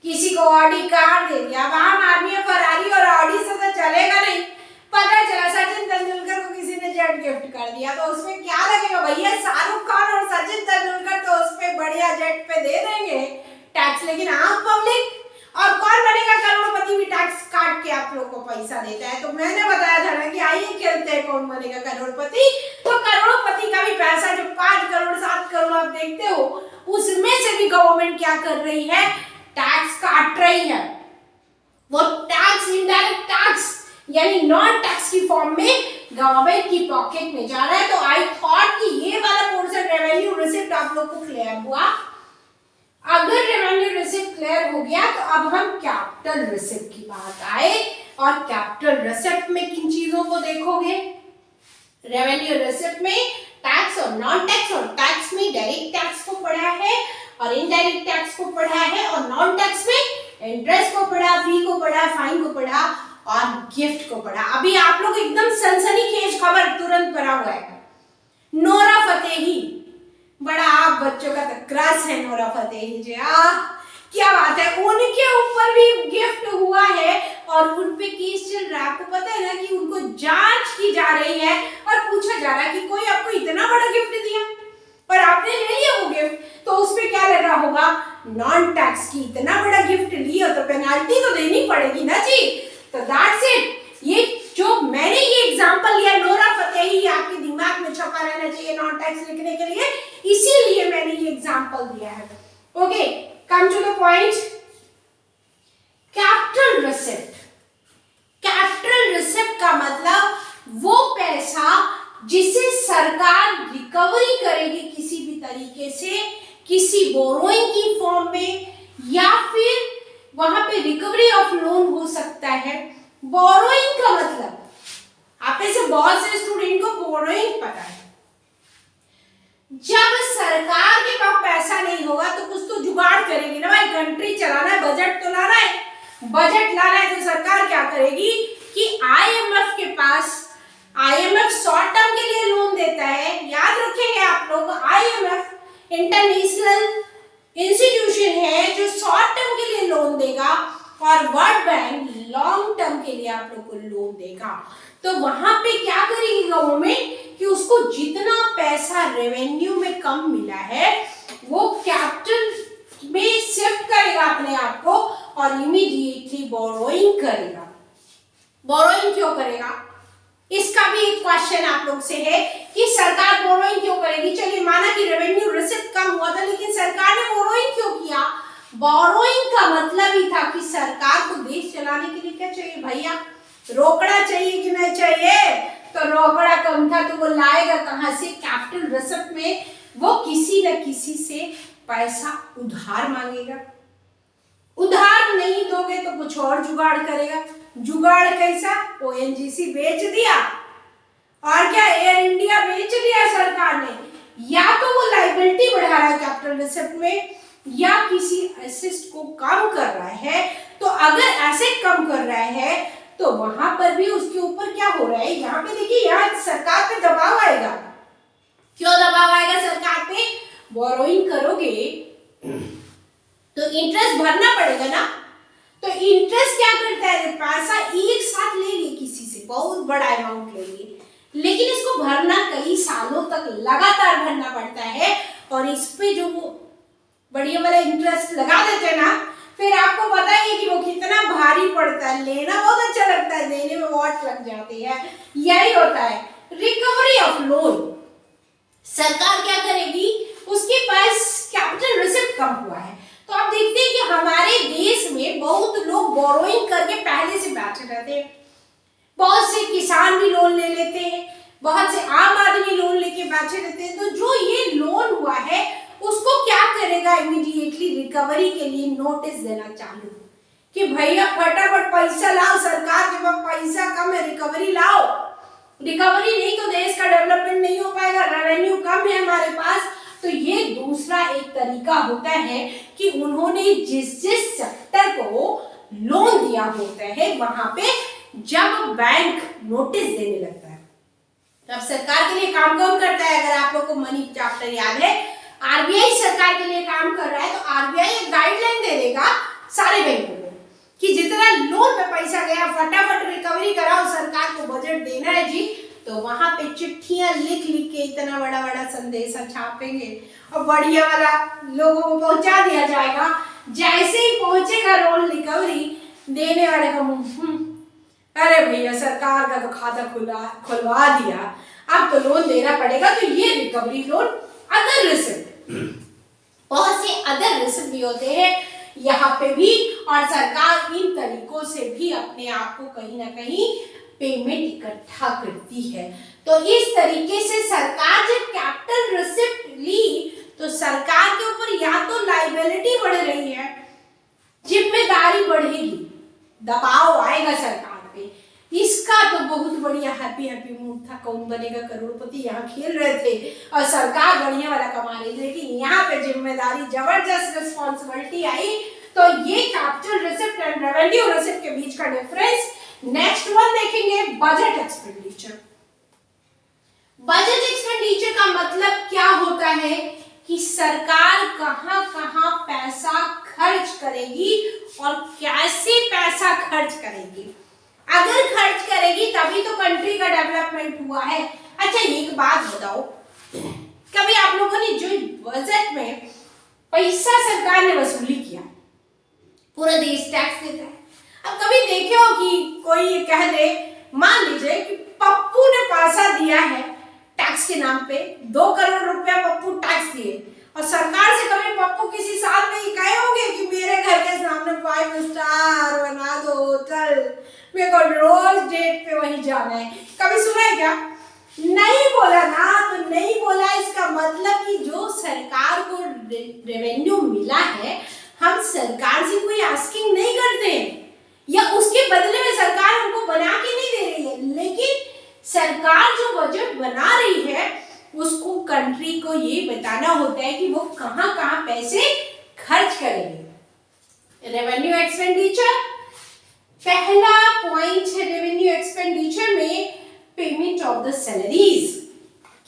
किसी को ऑडी कार दे दिया, अब आम आदमी है, फरारी और ऑडी से तो चलेगा नहीं। पता चला सचिन तेंदुलकर को किसी ने जेट गिफ्ट कर दिया, तो उसमें क्या लगेगा भैया, शाहरुख खान और सचिन तेंदुलकर तो उस पे बढ़िया जेट पे दे देंगे टैक्स, लेकिन आम पब्लिक और कौन बनेगा करोड़पति भी टैक्स काट के आप लोगों को पैसा देता है। तो मैंने बताया था ना कि आइए खेलते हैं कौन बनेगा करोड़पति। तो करोड़पति का भी पैसा जो 5 करोड़ 7 करोड़ आप देखते हो, उसमें से भी गवर्नमेंट क्या कर रही है, टैक्स काट रही है। वो टैक्स इनडायरेक्ट टैक्स यानी नॉन टैक्स की फॉर्म में गवर्नमेंट की पॉकेट में जा रहा है। तो आई थॉट कि ये वाला पोर्शन रेवेन्यू रिसिप्ट आप लोग को क्लियर हुआ। अगर रेवेन्यू रिसिप्ट क्लियर हो गया तो अब हम कैपिटल रिसिप्ट की बात आए। और कैपिटल रिसिप्ट में किन चीजों को देखोगे, रेवेन्यू रिसिप्ट में टैक्स और नॉन टैक्स, और टैक्स में डायरेक्ट टैक्स को पढ़ा है और इनडायरेक्ट टैक्स को पढ़ा है, और नॉन टैक्स में इंटरेस्ट को पढ़ा, फी को पढ़ा, फाइन को पढ़ा और गिफ्ट को पढ़ा। अभी आप लोग एकदम सनसनीखेज खबर तुरंत पढ़ा हुआ है, नोरा फतेही, बड़ा आप बच्चों का तो क्रश है नोरा फतेही जी। क्या बात है, उनके ऊपर भी गिफ्ट हुआ है और उन पे केस चल रहा है। आपको पता है ना कि उनको जांच की जा रही है और पूछा जा रहा है कि कोई आपको इतना बड़ा गिफ्ट दिया और आपने ले लिया वो गिफ्ट, तो उस पे क्या लगा होगा, नॉन टैक्स की। इतना बड़ा गिफ्ट लिया तो पेनाल्टी तो देनी पड़ेगी ना जी। तो दैट्स इट, ये जो मैंने रहना चाहिए नॉन टैक्स लिखने के लिए, इसीलिए मैंने ये एग्जांपल दिया है। Okay, come to the point. Capital receipt, capital receipt का मतलब वो पैसा जिसे सरकार रिकवरी करेगी किसी भी तरीके से, किसी बोरोइंग की फॉर्म में, या फिर वहां पे रिकवरी ऑफ लोन हो सकता है। बोरोइंग का मतलब, आप में से बहुत से स्टूडेंट को बोरोइंग पता है, जब सरकार के पास पैसा नहीं होगा तो कुछ तो जुगाड़ करेगी ना भाई, कंट्री चलाना है, बजट तो लाना है। बजट लाना है तो सरकार क्या करेगी कि आईएमएफ के पास, आईएमएफ शॉर्ट टर्म के लिए लोन देता है, याद रखेंगे आप लोग, आईएमएफ इंटरनेशनल इंस्टीट्यूशन है जो शॉर्ट टर्म के लिए लोन देगा, और वर्ल्ड बैंक लॉन्ग टर्म के लिए आप लोग को लोन देगा। तो वहां पे क्या करेगी गवर्नमेंट कि उसको जितना पैसा रेवेन्यू में कम मिला है वो कैपिटल में शिफ्ट करेगा अपने आप को, और इमीडिएटली बोरोइंग करेगा। बोरोइंग क्यों करेगा, इसका भी एक क्वेश्चन आप लोग से है कि सरकार बोरोइंग क्यों करेगी। चलिए माना कि रेवेन्यू रिसिप्ट कम हुआ था, लेकिन सरकार ने बोरोइंग क्यों किया। बोरोइंग का मतलब ही था कि सरकार को देश चलाने के लिए क्या चाहिए भैया, रोकड़ा चाहिए कि नहीं चाहिए। तो रोकड़ा कम था तो वो लाएगा कहां से, कैपिटल रिसिप्ट में वो किसी न किसी से पैसा उधार मांगेगा। उधार नहीं दोगे तो कुछ और जुगाड़ करेगा। जुगाड़ कैसा, ओएनजीसी बेच दिया, और क्या एयर इंडिया बेच दिया सरकार ने, या तो वो लायबिलिटी बढ़ा रहा है कैपिटल रिसिप्ट में, या किसी एसेट को कम कर रहा है। तो अगर एसेट कम कर रहा है तो वहां पर भी उसके ऊपर क्या हो रहा है, यहाँ पे देखिए, यहाँ सरकार पे दबाव आएगा। क्यों दबाव आएगा सरकार पे, बोरोइंग करोगे तो इंटरेस्ट भरना पड़ेगा ना। तो इंटरेस्ट क्या करता है, पैसा एक साथ ले ली किसी से, बहुत बड़ा अमाउंट ले ली, लेकिन इसको भरना कई सालों तक लगातार भरना पड़ता है, और इस पे जो वो बढ़िया वाला इंटरेस्ट लगा देते हैं ना, फिर आपको पता है कि वो कितना भारी पड़ता है। लेना बहुत अच्छा लगता है, देने में वॉट लग जाती है। यही होता है रिकवरी ऑफ लोन। सरकार क्या करेगी, उसके पास कैपिटल रिसिप्ट कम हुआ है, तो आप देखते हैं कि हमारे देश में बहुत लोग बोरोइंग करके पहले से बैठे रहते हैं। बहुत से किसान भी लोन ले लेते हैं, बहुत से आम आदमी लोन लेके बैठे रहते हैं। तो जो ये लोन हुआ है उसको क्या करेगा, इमीडिएटली रिकवरी के लिए नोटिस देना चालू कि भैया फटाफट पैसा लाओ, सरकार के पास पैसा कम है, रिकवरी लाओ। रिकवरी नहीं तो देश का डेवलपमेंट नहीं हो पाएगा, रेवेन्यू कम है हमारे पास। तो ये दूसरा एक तरीका होता है कि उन्होंने जिस जिस सेक्टर को लोन दिया होता है वहां पे जब बैंक नोटिस देने लगता है, तब सरकार के लिए काम कौन करता है। अगर आप लोग को मनी चैप्टर याद है, आरबीआई सरकार के लिए काम कर रहा है, तो आरबीआई एक गाइडलाइन दे देगा सारे बैंकों को कि जितना लोन पे पैसा गया फटाफट रिकवरी कराओ, सरकार को बजट देना है जी। तो वहां पे चिट्ठियां लिख लिख के इतना बड़ा बड़ा संदेशा छापेंगे और बढ़िया वाला लोगों को पहुंचा दिया जाएगा। जैसे ही पहुंचेगा लोन रिकवरी देने वाले का मुंह, अरे भैया सरकार का तो खाता खुलवा दिया, अब तो लोन देना पड़ेगा। तो ये रिकवरी लोन, अदर रिसिप्ट, बहुत से अदर रिसिप्ट भी होते हैं यहाँ पे भी, और सरकार इन तरीकों से भी अपने आप को कहीं ना कहीं पेमेंट इकट्ठा करती है। तो इस तरीके से सरकार जब कैपिटल रिसिप्ट ली तो सरकार के ऊपर या तो लायबिलिटी बढ़ रही है, जिम्मेदारी बढ़ेगी, दबाव आएगा सरकार पे। इसका तो बहुत बढ़िया हैप्पी हैप्पी मूड था, कौन बनेगा करोड़पति, यहाँ खेल रहे थे और सरकार बढ़िया वाला कमा रही थी। लेकिन यहाँ पे जिम्मेदारी, जबरदस्त रिस्पॉन्सिबिलिटी आई। तो ये capital receipt and revenue receipt के बीच का डिफरेंस। नेक्स्ट वन देखेंगे बजट एक्सपेंडिचर। बजट एक्सपेंडिचर का मतलब क्या होता है कि सरकार कहां कहां पैसा खर्च करेगी और कैसे पैसा खर्च करेगी। अगर खर्च करेगी तभी तो कंट्री का डेवलपमेंट हुआ है। अच्छा एक बात बताओ, कभी आप लोगों ने जो बजट में पैसा सरकार ने वसूली किया, पूरा देश टैक्स देता है, अब कभी देखे हो कि कोई ये कह दे, मान लीजिए कि पप्पू ने पैसा दिया है टैक्स के नाम पे 2 करोड़ रुपया पप्पू टैक्स दिए, और सरकार से कभी पप्पू किसी साल में ये कहे होंगे कि मेरे घर के सामने 5 स्टार बना दो होटल, मेरे को रोज डेट पे वहीं जाना है? कभी सुना है क्या? नहीं बोला ना, तो नहीं बोला। इसका मतलब कि जो सरकार को रेवेन्यू मिला है, हम सरकार से कोई आस्किंग नहीं करते हैं, या उसके बदले में सरकार हमको बना के नहीं दे रही है, लेकिन सरकार जो बजट बना रही है उसको कंट्री को ये बताना होता है कि वो कहां कहां पैसे खर्च करेंगे। रेवेन्यू एक्सपेंडिचर, पहला पॉइंट है रेवेन्यू एक्सपेंडिचर में पेमेंट ऑफ द सैलरीज।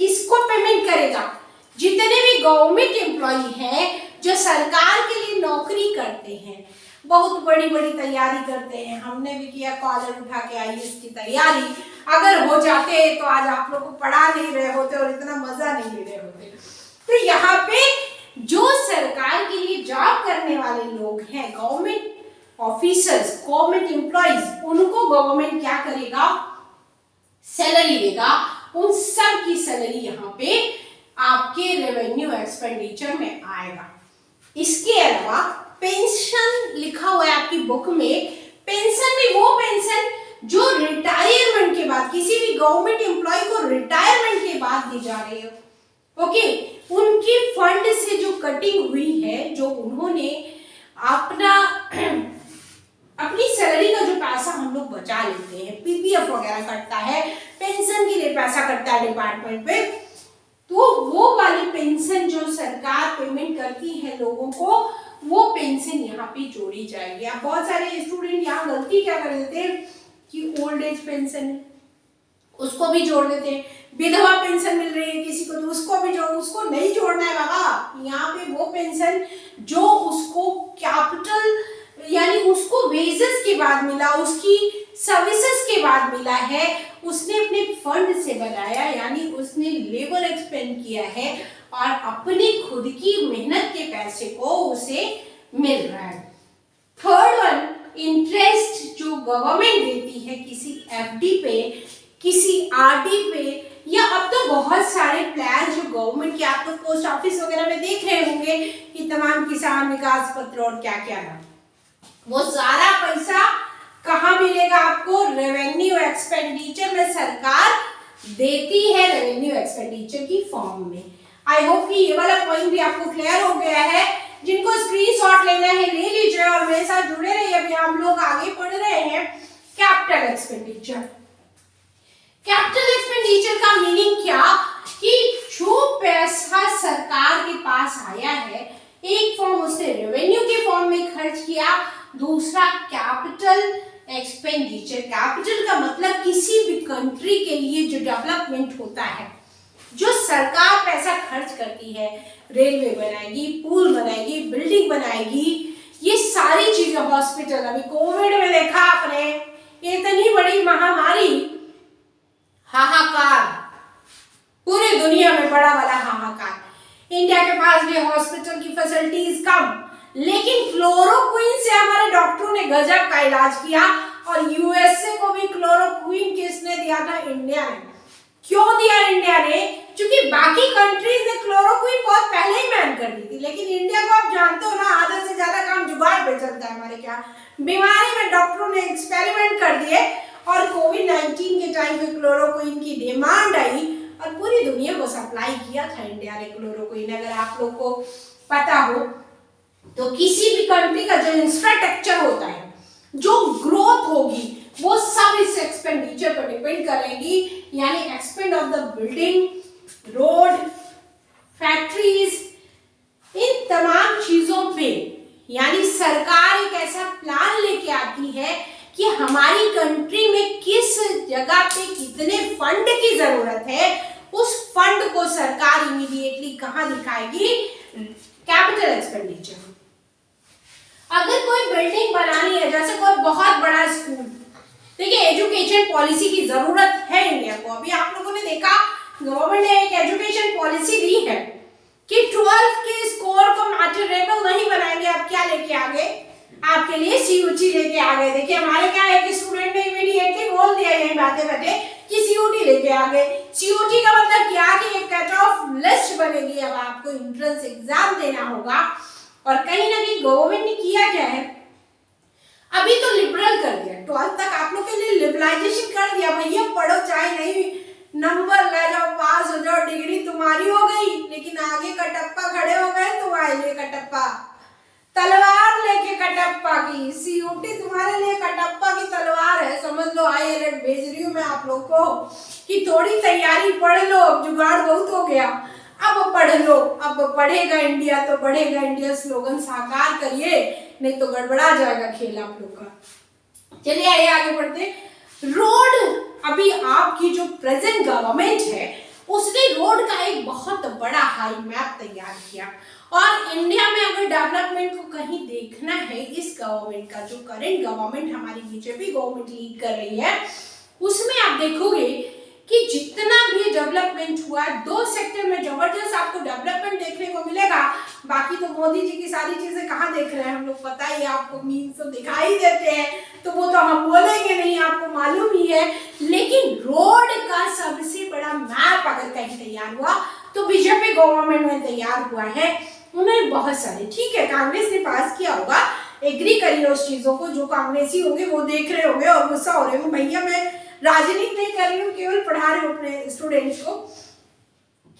किसको पेमेंट करेगा? जितने भी गवर्नमेंट एम्प्लॉय हैं जो सरकार के लिए नौकरी करते हैं, बहुत बड़ी बड़ी तैयारी करते हैं। हमने भी किया कॉलर उठा के आईएएस की तैयारी, अगर हो जाते तो आज आप लोग को पढ़ा नहीं रहे होते और इतना मजा नहीं ले रहे होते। तो यहाँ पे जो सरकार के लिए जॉब करने वाले लोग हैं, गवर्नमेंट ऑफिसर्स, गवर्नमेंट एम्प्लॉइज, उनको गवर्नमेंट क्या करेगा? सैलरी देगा। उन सब की सैलरी यहाँ पे आपके रेवेन्यू एक्सपेंडिचर में आएगा। इसके अलावा पेंशन लिखा हुआ है आपकी बुक में। पेंशन में वो पेंशन जो रिटायरमेंट के बाद, किसी भी गवर्नमेंट एम्प्लॉय को रिटायरमेंट के बाद दी जा रही है, ओके, उनकी फंड से जो कटिंग हुई है, जो उन्होंने अपना अपनी सैलरी का जो पैसा हम लोग बचा लेते हैं, पीपीएफ वगैरह कटता है, पेंशन के लिए पैसा कटता है डिपार्टमेंट पे, तो वो वाली पेंशन जो सरकार पेमेंट करती है लोगों को, वो पेंशन यहाँ पे जोड़ी जाएगी। आप बहुत सारे स्टूडेंट यहाँ गलती क्या कर देते हैं कि ओल्ड एज पेंशन है उसको भी जोड़ देते हैं, विधवा पेंशन मिल रही है किसी को तो उसको भी जोड़, उसको नहीं जोड़ना है बाबा। यहाँ पे वो पेंशन जो उसको कैपिटल यानी उसको वेजेस के बाद मिला, उसकी सर्विसेज के बाद मिला है, उसने अपने फंड से बनाया, यानी उसने लेबर एक्सपेंड किया है और अपनी खुद की मेहनत के पैसे को उसे मिल रहा है। थर्ड वन, इंटरेस्ट जो गवर्नमेंट देती है किसी एफडी पे, किसी आरडी पे, या अब तो बहुत सारे प्लान जो गवर्नमेंट के आप लोग पोस्ट ऑफिस वगैरह में देख रहे होंगे कि तमाम किसान विकास पत्र और क्या क्या ना, वो सारा पैसा कहाँ मिलेगा आपको? रेवेन्यू एक्सपेंडिचर में सरकार देती है, रेवेन्यू एक्सपेंडिचर की फॉर्म में। आई होप कि ये वाला पॉइंट भी आपको क्लियर हो गया है। जिनको स्क्रीनशॉट लेना है ले लीजिए और मेरे साथ जुड़े रहिए। अभी हम लोग आगे पढ़ रहे हैं कैपिटल एक्सपेंडिचर। कैपिटल एक्सपेंडिचर का मीनिंग क्या कि जो पैसा सरकार के पास आया है, एक फॉर्म उसने रेवेन्यू के फॉर्म में खर्च किया, दूसरा कैपिटल एक्सपेंडिचर। कैपिटल का मतलब किसी भी कंट्री के लिए जो डेवलपमेंट होता है, जो सरकार पैसा खर्च करती है, रेलवे बनाएगी, पुल बनाएगी, बिल्डिंग बनाएगी, ये सारी चीजें, हॉस्पिटल, अभी कोविड में देखा आपने, इतनी बड़ी महामारी, हाहाकार, पूरी दुनिया में बड़ा वाला हाहाकार। इंडिया के पास भी हॉस्पिटल की फैसिलिटीज कम, लेकिन क्लोरोक्विन से हमारे डॉक्टरों ने गजब का इलाज किया। और यूएसए को भी क्लोरोक्विन किसने दिया था? इंडिया ने। क्यों दिया इंडिया ने? क्योंकि बाकी कंट्रीज ने क्लोरोक्विन बहुत पहले ही बैन कर दी थी, लेकिन इंडिया को आप जानते हो ना, आधा से ज्यादा काम जुगाड़ पे चलता है हमारे। क्या बीमारी में डॉक्टरों ने एक्सपेरिमेंट कर दिए और कोविड-19 के टाइम पे क्लोरोक्विन की डिमांड आई और पूरी दुनिया को सप्लाई किया था इंडिया ने क्लोरोक्विन। अगर आप लोग को पता हो तो किसी भी कंट्री का जो इंफ्रास्ट्रक्चर होता है, जो ग्रोथ होगी, वो सब इस एक्सपेंडिचर पर डिपेंड करेगी। यानी expend of the building, road, factories, इन तमाम चीजों पे यानी सरकार एक ऐसा प्लान लेके आती है कि हमारी कंट्री में किस जगह पे कितने फंड की जरूरत है, उस फंड को सरकार इमीडिएटली कहां दिखाएगी? Capital expenditure. अगर कोई बिल्डिंग बनानी है, जैसे कोई बहुत बड़ा स्कूल, देखिए एजुकेशन पॉलिसी की जरूरत है इंडिया को। अभी आप लोगों ने देखा गवर्नमेंट ने एक एजुकेशन पॉलिसी दी है कि 12th के स्कोर को मैटरेबल नहीं बनाएंगे। अब क्या लेके आगे? आपके लिए सीयूटी लेके आ गए। देखिए हमारे क्या है कि स्टूडेंट ने इमीडिएटली बोल दिया यही बातें बैठे कि सीयूटी लेके आ गए। सीयूटी का मतलब क्या कि एक कट ऑफ लिस्ट बनेगी, अब आपको एंट्रेंस एग्जाम देना होगा। और कहीं ना कहीं गवर्नमेंट ने किया क्या है, अभी तो लिबरल कर दिया, 12th तक आप लोग के लिए लिबरलाइजेशन कर दिया, भैया पढ़ो चाहे नहीं, नंबर ले जाओ, पास हो जाओ, डिग्री तुम्हारी हो गई। लेकिन आगे कटप्पा खड़े हो गए तुम्हारे लिए, कटप्पा तलवार लेके कटप्पा की, सीयूटी तुम्हारे लिए कटप्पा की तलवार है, समझ लो। आई अलर्ट भेज रही हूँ मैं आप लोग को कि थोड़ी तैयारी पढ़ लो, अब जुगाड़ बहुत हो गया, अब पढ़ लो, अब बढ़ेगा इंडिया तो बढ़ेगा इंडिया स्लोगन साकार करिए, नहीं तो गड़बड़ा जाएगा खेल आप लोग का। चलिए आइए आगे बढ़ते। रोड, अभी आपकी जो प्रेजेंट गवर्नमेंट है उसने रोड का एक बहुत बड़ा हाई मैप तैयार किया। और इंडिया में अगर डेवलपमेंट को कहीं देखना है, इस गवर्नमेंट का जो करंट गवर्नमेंट हमारी बीजेपी गवर्नमेंट लीड कर रही है, उसमें आप देखोगे कि जितना भी डेवलपमेंट हुआ है, 2 सेक्टर में जबरदस्त आपको डेवलपमेंट देखने को मिलेगा। बाकी तो मोदी जी की सारी चीजें कहाँ देख रहे हैं हम लोग, पता ही आपको, मीम्स तो दिखाई देते हैं, तो वो तो हम बोलेंगे नहीं, आपको मालूम ही है। लेकिन रोड का सबसे बड़ा मैप अगर कहीं तैयार हुआ तो बीजेपी गवर्नमेंट में तैयार हुआ है। उन्हें बहुत सारे, ठीक है कांग्रेस ने पास किया होगा, एग्री करिए उस चीजों को, जो कांग्रेसी होंगे वो देख रहे होंगे और गुस्सा हो रहे होंगे, भैया मैं राजनीति नहीं कर रही हूँ, केवल पढ़ा रही हूँ अपने स्टूडेंट्स को।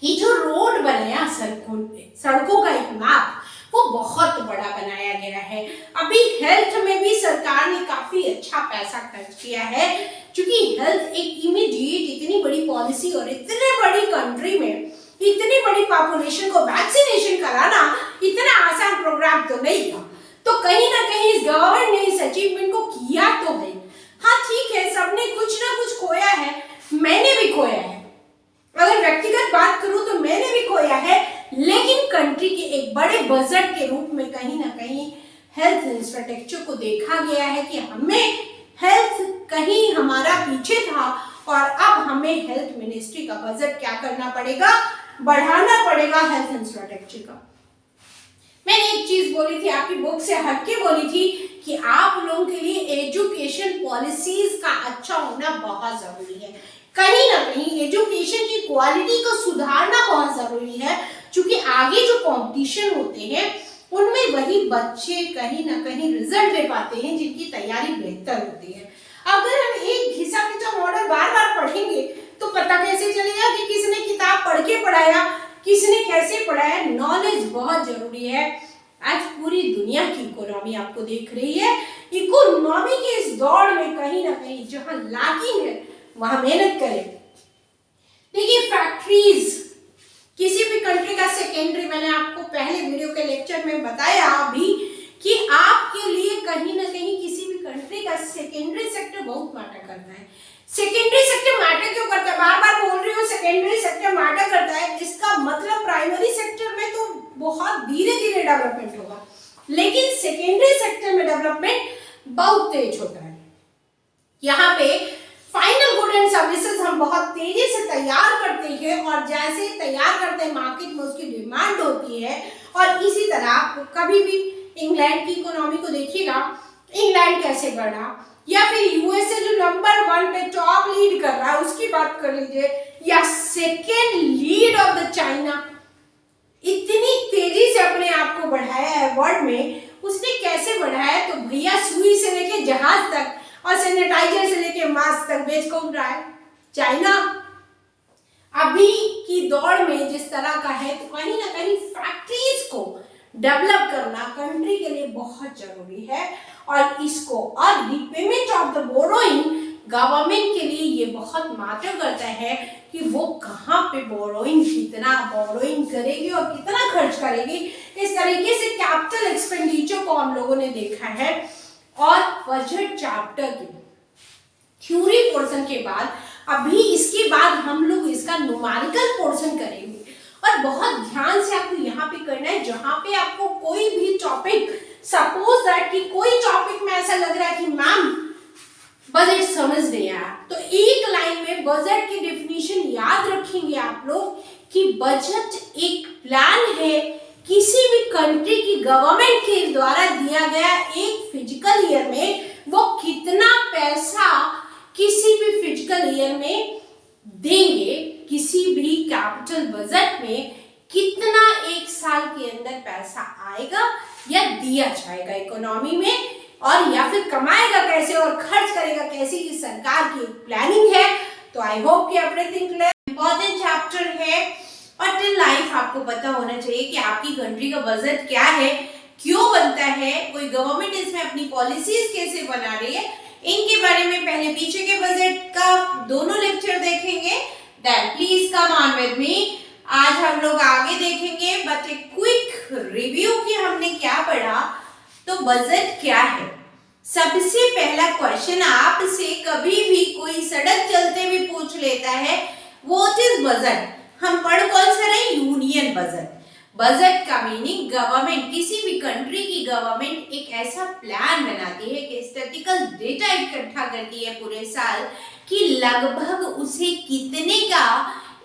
कि जो रोड बनाया सड़कों का एक मैप, वो बहुत बड़ा बनाया गया है। अभी हेल्थ में भी सरकार ने काफी अच्छा पैसा खर्च किया है, क्योंकि हेल्थ एक इमीडिएट इतनी बड़ी पॉलिसी और इतने बड़ी कंट्री में इतनी बड़ी पॉपुलेशन को वैक्सीनेशन कराना इतना आसान प्रोग्राम तो नहीं था। तो कहीं ना कहीं इस गवर्नमेंट ने इस अचीवमेंट को किया तो है। हाँ ठीक है, सबने कुछ ना कुछ खोया है, मैंने भी खोया है, अगर व्यक्तिगत बात करूं तो मैंने भी खोया है, लेकिन कंट्री के एक बड़े बजट के रूप में कहीं ना कहीं हेल्थ इंफ्रास्ट्रक्चर को देखा गया है कि हमें हेल्थ कहीं हमारा पीछे था और अब हमें हेल्थ मिनिस्ट्री का बजट क्या करना पड़ेगा, बढ़ाना पड़ेगा हेल्थ इंफ्रास्ट्रक्चर का। मैंने एक चीज बोली थी, आपकी बुक से हटके बोली थी कि आप लोगों के लिए एजुकेशन पॉलिसीज का अच्छा होना बहुत जरूरी है। कहीं ना कहीं एजुकेशन की क्वालिटी को सुधारना बहुत जरूरी है, क्योंकि आगे जो कंपटीशन होते हैं उनमें वही बच्चे कहीं ना कहीं रिजल्ट दे पाते हैं जिनकी तैयारी बेहतर होती है। अगर हम एक घिसा पिटा मॉडल बार बार पढ़ेंगे तो पता कैसे चलेगा कि किसने किताब पढ़ के पढ़ाया, किसने कैसे पढ़ाया। नॉलेज बहुत जरूरी है। आज पूरी दुनिया की इकोनॉमी आपको देख रही है, इकोनॉमी के इस दौड़ में कहीं ना कहीं जहां लैकिंग है वहां मेहनत करें। देखिए फैक्ट्रीज किसी भी कंट्री का सेकेंडरी, मैंने आपको पहले वीडियो के लेक्चर में बताया अभी कि आपके लिए कहीं ना कहीं किसी भी कंट्री का सेकेंडरी सेक्टर बहुत मैटर करता है। सेकेंडरी सेक्टर मैटर क्यों करता है, बार बार बोल रही हूँ सेकेंडरी सेक्टर मैटर करता है, इसका मतलब प्राइमरी सेक्टर में तो बहुत धीरे धीरे डेवलपमेंट होगा, लेकिन सेकेंडरी सेक्टर में डेवलपमेंट बहुत तेज होता है। यहाँ पे फाइनल गुड एंड सर्विसेज हम बहुत तेजी से तैयार करते हैं और जैसे तैयार करते हैं मार्केट में उसकी डिमांड होती है। और इसी तरह कभी भी इंग्लैंड की इकोनॉमी को देखिएगा, इंग्लैंड कैसे बढ़ा, या फिर यूएसए जो नंबर 1 पे टॉप लीड कर रहा है उसकी बात कर लीजिए, या second lead of the China, इतनी तेजी से अपने आप को बढ़ाया है वर्ल्ड में। उसने कैसे बढ़ाया, तो भैया सुई से लेके जहाज तक और सैनिटाइजर से लेके मास्क तक बेच कौन रहा है, चाइना। अभी की दौड़ में जिस तरह का है, तो कहीं ना कहीं फैक्ट्रीज को डेवलप करना कंट्री के लिए बहुत जरूरी है। और इसको और repayment of the borrowing government के लिए ये बहुत मैटर करता है कि वो कहाँ पे बोरोइंग, कितना बोरोइंग करेगी और कितना खर्च करेगी। इस तरीके से कैपिटल एक्सपेंडिचर को हम लोगों ने देखा है। और बजट चैप्टर के थ्योरी पोर्शन के बाद अभी इसके बाद हम लोग इसका न्यूमेरिकल पोर्शन करेंगे। और बहुत ध्यान से आपको यहाँ पे करना है, जहाँ पे आपको कोई भी टॉपिक, सपोज दैट कि कोई टॉपिक में ऐसा लग रहा है कि मैम बजट समझ नहीं आया, तो एक लाइन में बजट की डेफिनेशन याद रखेंगे आप लोग कि बजट एक प्लान है किसी भी कंट्री की गवर्नमेंट के द्वारा दिया गया एक फिजिकल ईयर में वो कितना पैसा किसी भी फिजिकल ईयर में देंगे, किसी भी कैपिटल बजट में कितना एक साल के अंदर पैसा आएगा या दिया जाएगा इकोनॉमी में, और या फिर कमाएगा कैसे और खर्च करेगा कैसे, ये सरकार की प्लानिंग है। तो आई होप कि एवरीथिंग क्लियर। इंपॉर्टेंट चैप्टर है और टिल लाइफ आपको पता होना चाहिए कि आपकी कंट्री का बजट क्या है, क्यों बनता है, कोई गवर्नमेंट इसमें अपनी पॉलिसीज कैसे बना रही है, इनके बारे में पहले पीछे के बजट का दोनों लेक्चर देखेंगे। Then please come on with me. आज हम लोग आगे देखेंगे बट एक क्विक रिव्यू कि हमने क्या पढ़ा। तो बजट क्या है? सबसे पहला क्वेश्चन आपसे कभी भी कोई सड़क चलते हुए पूछ लेता है, व्हाट इज बजट? हम पढ़ कौन सा रहे? Union budget. बजट का मीनिंग गवर्नमेंट, किसी भी कंट्री की गवर्नमेंट एक ऐसा प्लान बनाती है कि स्टैटिस्टिकल डेटा इकट्ठा करती है पूरे साल कि लगभग उसे कितने का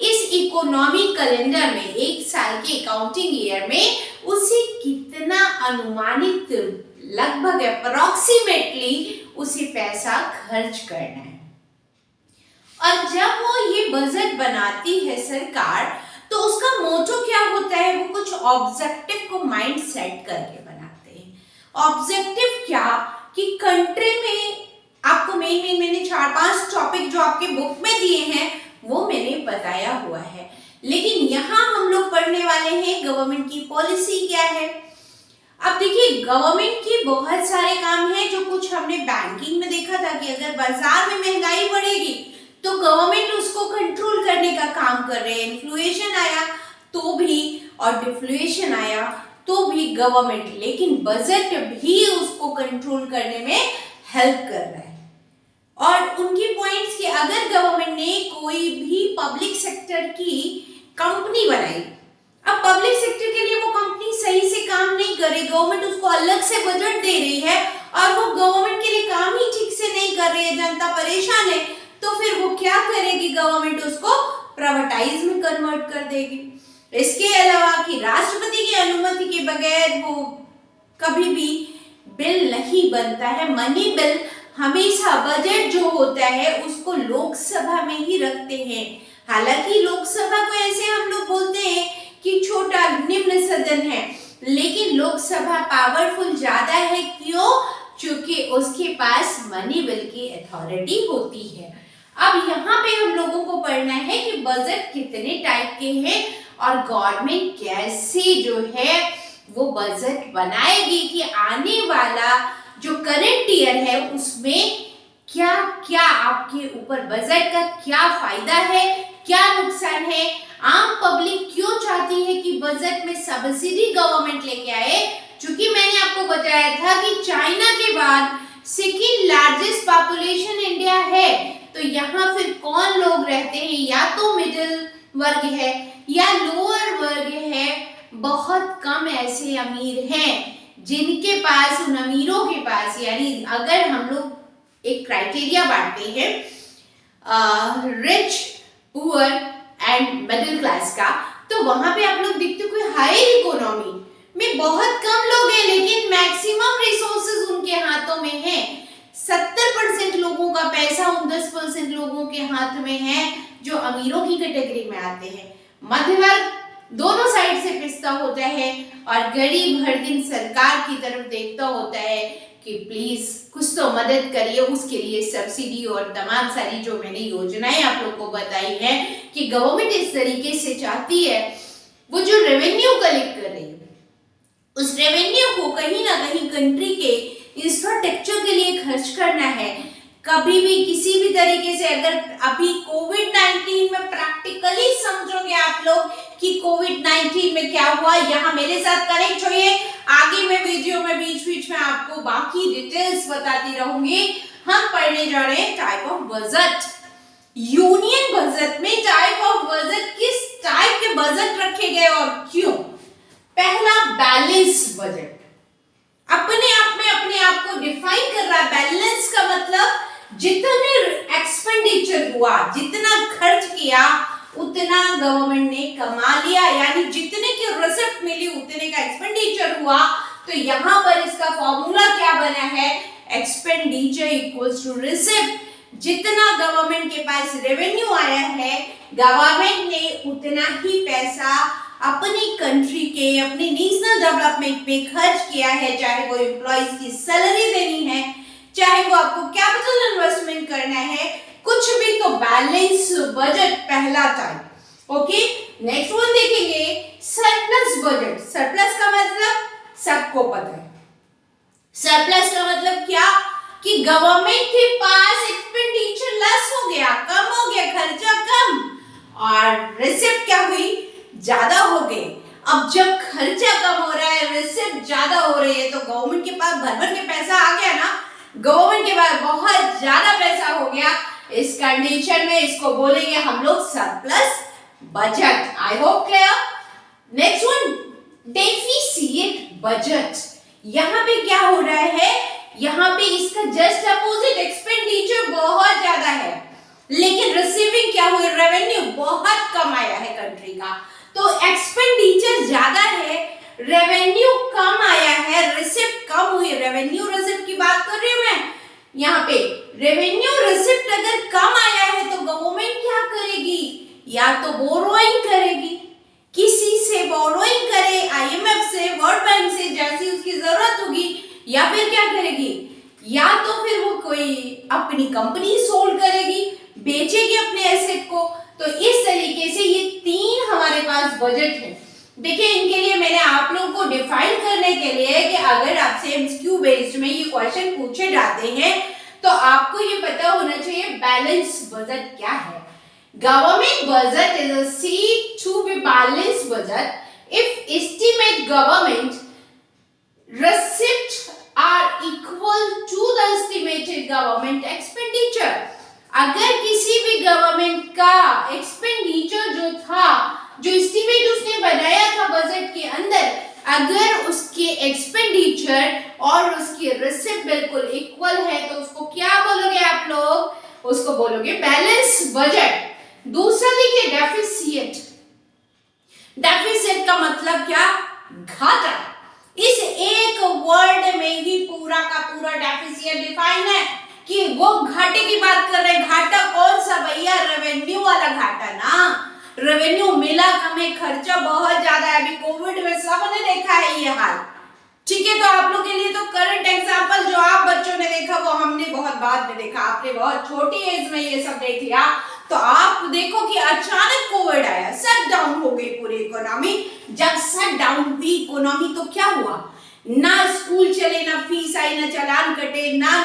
इस इकोनॉमिक कैलेंडर में, एक साल के अकाउंटिंग ईयर में उसे कितना अनुमानित लगभग अप्रोक्सीमेटली उसे पैसा खर्च करना है। और जब वो ये बजट बनाती है सरकार, तो उसका मोटो क्या होता है? वो कुछ ऑब्जेक्टिव को माइंड सेट करके बनाते हैं। ऑब्जेक्टिव क्या कि कंट्री में आपको मेन मैंने 4-5 टॉपिक जो आपके बुक में दिए हैं वो मैंने बताया हुआ है, लेकिन यहाँ हम लोग पढ़ने वाले हैं गवर्नमेंट की पॉलिसी क्या है। अब देखिए, गवर्नमेंट के बहुत सारे काम हैं, जो कुछ हमने बैंकिंग में देखा था कि अगर बाजार में महंगाई बढ़ेगी तो गवर्नमेंट उसको कंट्रोल करने का काम कर रहे हैं। इन्फ्लेशन आया तो भी और डिफ्लेशन आया तो भी गवर्नमेंट, लेकिन बजट भी उसको कंट्रोल करने में हेल्प कर रहा है। और उनकी पॉइंट्स कि अगर गवर्नमेंट ने कोई भी पब्लिक सेक्टर की कंपनी बनाई, अब पब्लिक सेक्टर के लिए वो कंपनी सही से काम नहीं करे, गवर्नमेंट उसको अलग से बजट दे रही है और वो गवर्नमेंट के लिए काम ही ठीक से नहीं कर रही है, जनता परेशान है, तो फिर वो क्या करेगी? गवर्नमेंट उसको प्राइवेटाइज में कन्वर्ट कर देगी। इसके अलावा कि राष्ट्रपति की अनुमति के बगैर वो कभी भी बिल नहीं बनता है। मनी बिल हमेशा बजट जो होता है उसको लोकसभा में ही रखते हैं। हालांकि लोकसभा को ऐसे हम लोग बोलते हैं कि छोटा निम्न सदन है, लेकिन लोकसभा पावरफुल ज्यादा है। क्यों? क्योंकि उसके पास मनी बिल की अथॉरिटी होती है। अब यहाँ पे हम लोगों को पढ़ना है कि बजट कितने टाइप के हैं और गवर्नमेंट कैसे जो है वो बजट बनाएगी कि आने वाला जो करंट ईयर है उसमें क्या क्या आपके ऊपर बजट का क्या फायदा है, क्या नुकसान है। आम पब्लिक क्यों चाहती है कि बजट में सब्सिडी गवर्नमेंट लेके आए? क्योंकि मैंने आपको बताया था कि चाइना के बाद सेकेंड लार्जेस्ट पॉपुलेशन इंडिया है, तो यहाँ फिर कौन लोग रहते हैं? या तो मिडिल वर्ग है या लोअर वर्ग है। बहुत कम ऐसे अमीर हैं जिनके पास, उन अमीरों के पास, यानी अगर हम लोग एक क्राइटेरिया बांटते हैं rich, poor and middle class का, तो वहां पे आप लोग देखते हो कोई हायर इकोनॉमी में बहुत कम लोग हैं, लेकिन मैक्सिमम रिसोर्सेज उनके हाथों में है। 70% लोगों का पैसा उन 10% लोगों के हाथ में है जो अमीरों की कैटेगरी में आते हैं। मध्य वर्ग दोनों साइड से पिसता होता है और गरीब हर दिन सरकार की तरफ देखता होता है कि प्लीज कुछ तो मदद करिए। उसके लिए सब्सिडी और तमाम सारी जो मैंने योजनाएं आप लोग को बताई है कि गवर्नमेंट इस तरीके से चाहती है, वो जो रेवेन्यू कलेक्ट कर रही है उस रेवेन्यू को कहीं ना कहीं कंट्री के इंफ्रास्ट्रक्चर के लिए खर्च करना है। कभी भी किसी भी तरीके से, अगर अभी कोविड-19 में प्रैक्टिकली समझोगे आप लोग कि कोविड-19 में क्या हुआ, यहाँ मेरे साथ कनेक्ट होइए। आगे मैं वीडियो में बीच में आपको बाकी डिटेल्स बताती रहूंगी। हम पढ़ने जा रहे हैं type of budget. Union budget में टाइप ऑफ बजट, किस टाइप के बजट रखे गए और क्यों। पहला, बैलेंस बजट अपने आप को डिफाइन कर रहा है। बैलेंस का मतलब जितने एक्सपेंडिचर हुआ, जितना खर्च किया उतना गवर्नमेंट ने कमा लिया, यानी जितने की रिसिप्ट मिली उतने का एक्सपेंडिचर हुआ। तो यहाँ पर इसका फॉर्मूला क्या बना है, एक्सपेंडिचर इक्वल्स टू रिसिप्ट। जितना गवर्नमेंट के पास रेवेन्यू आया है, गवर्नमेंट ने उतना ही पैसा अपनी कंट्री के, अपने नेशनल डेवलपमेंट पे खर्च किया है, चाहे वो एम्प्लॉइज की सैलरी देनी है, चाहे वो आपको कैपिटल इन्वेस्टमेंट करना है, कुछ भी। तो बैलेंस बजट पहला टाइप। ओके, नेक्स्ट वन देखेंगे सरप्लस बजट। सरप्लस का मतलब सबको पता है, सरप्लस का मतलब क्या, कि गवर्नमेंट के पास एक्सपेंडिचर लेस हो गया, कम हो गया, खर्चा कम, और रिसिप्ट क्या हुई, ज्यादा हो गई। अब जब खर्चा कम हो रहा है, रिसिप्ट ज्यादा हो रही है, तो गवर्नमेंट के पास भर भर के पैसा आ गया ना, गवर्नमेंट के पास बहुत ज्यादा पैसा हो गया। इस कंडीशन में इसको बोलेंगे हम लोग surplus budget. I hope clear. Next one, deficit budget. यहाँ पे क्या हो रहा है, यहाँ पे इसका जस्ट अपोजिट, एक्सपेंडिचर बहुत ज्यादा है, लेकिन रिसीविंग क्या हुई, रेवेन्यू बहुत कम आया है कंट्री का। तो एक्सपेंडिचर ज्यादा है, रेवेन्यू कम आया है, रिसिप्ट कम हुई। रेवेन्यू रिसिप्ट की बात कर रही हूं मैं यहाँ पे। रेवेन्यू रिसिप्ट अगर कम आया है तो गवर्नमेंट क्या करेगी, या तो बोरोइंग करेगी, किसी से बोरोइंग करे, आईएमएफ से, वर्ल्ड बैंक से, जैसी उसकी जरूरत होगी, या फिर क्या करेगी, या तो फिर वो कोई अपनी कंपनी सोल्ड करेगी, बेचेगी अपने एसेट को। तो इस तरीके से ये तीन हमारे पास बजट है। देखिए, इनके लिए मैंने आप लोगों को डिफाइन करने के लिए कि अगर आपसे एमसीक्यू बेस्ड में ये क्वेश्चन पूछे जाते हैं तो आपको ये पता होना चाहिए बैलेंस बजट क्या है। Government budget is a said to be balance budget if estimate government receipts are equal to the estimated government expenditure। अगर किसी भी गवर्नमेंट का एक्सपेंडिचर जो था, जो एस्टिमेट उसने बनाया था बजट के अंदर, अगर उसके एक्सपेंडिचर और उसकी रिसिप्ट बिल्कुल इक्वल है तो उसको क्या बोलोगे आप लोग, उसको बोलोगे बैलेंस बजट। दूसरा देखिए डेफिसिट। डेफिसिट का मतलब क्या, घाटा। इस एक वर्ड में ही पूरा का पूरा डेफिसिट डिफाइन है कि वो घाटे की बात कर रहे हैं। घाटा कौन सा भैया, रेवेन्यू वाला घाटा ना। रेवेन्यू मिला कम है, खर्चा बहुत ज्यादा है। अभी कोविड में सबने देखा है ये हाल, ठीक है। तो आप लोग के लिए तो करंट एग्जांपल जो आप बच्चों ने देखा वो हमने बहुत बाद में देखा। आपने बहुत छोटी एज में ये सब देख लिया। तो आप देखो कि अचानक कोविड आया, शट डाउन हो गई पूरी इकोनॉमी। जब शट डाउन हुई इकोनॉमी तो क्या हुआ, ना स्कूल चले, ना फीस आई, ना चालान कटे, ना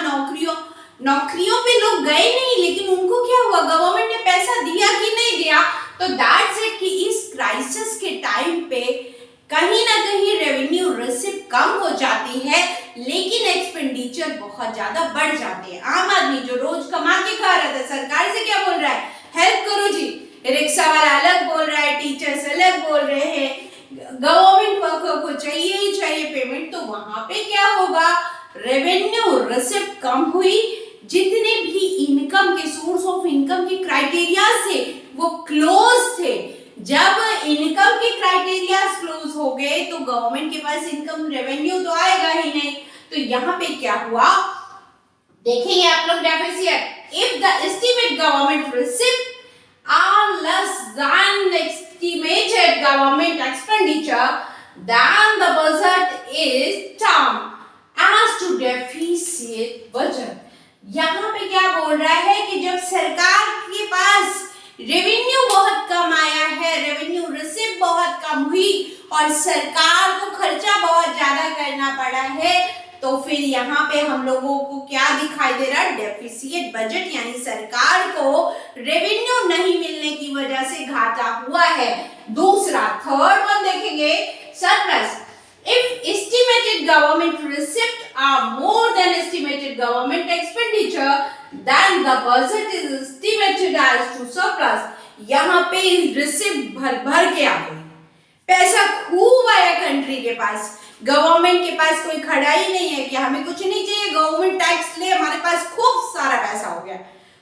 नौकरियों पे लोग गए नहीं, लेकिन उनको क्या हुआ, गवर्नमेंट ने पैसा दिया कि नहीं दिया। तो दैट्स इट कि इस क्राइसिस के टाइम पे कहीं ना कहीं रेवेन्यू रिसिप्ट कम हो जाती है, लेकिन एक्सपेंडिचर बहुत ज्यादा बढ़ जाते हैं। आम आदमी जो रोज कमा के खा रहा था, सरकार से क्या बोल रहा है, हेल्प करो जी। रिक्शा वाला अलग बोल रहा है, टीचर्स अलग बोल रहे हैं, गवर्नमेंट वर्कर को चाहिए ही चाहिए पेमेंट। तो वहां पे क्या होगा, रेवेन्यू रिसिप्ट कम हुई। जितने भी इनकम के सोर्स ऑफ इनकम के क्राइटेरिया थे वो क्लोज थे। जब इनकम के क्राइटेरिया क्लोज हो गए तो गवर्नमेंट के पास इनकम, रेवेन्यू तो आएगा ही नहीं। तो यहाँ पे क्या हुआ, देखेंगे आप लोग deficit. If the estimate government receipt are less than the estimated government expenditure, then the budget is termed as to deficit budget। यहाँ पे क्या बोल रहा है कि जब सरकार के पास रेवेन्यू बहुत कम आया है, रेवेन्यू रिसिप्ट बहुत कम हुई और सरकार को खर्चा बहुत ज्यादा करना पड़ा है, तो फिर यहाँ पे हम लोगों को क्या दिखाई दे रहा है, डेफिसिट बजट। यानी सरकार को रेवेन्यू नहीं मिलने की वजह से घाटा हुआ है। दूसरा, थर्ड वन देखेंगे, surplus. If estimated government receipt are more than estimated government expenditure, then the budget is estimated as to surplus। यहाँ पे रिसिप्ट भर भर के आ गई, पैसा खूब आया कंट्री के पास। गवर्नमेंट के पास कोई खड़ा ही नहीं है कि हमें कुछ नहीं चाहिए, गवर्नमेंट टैक्स ले, हमारे पास खूब सारा पैसा हो गया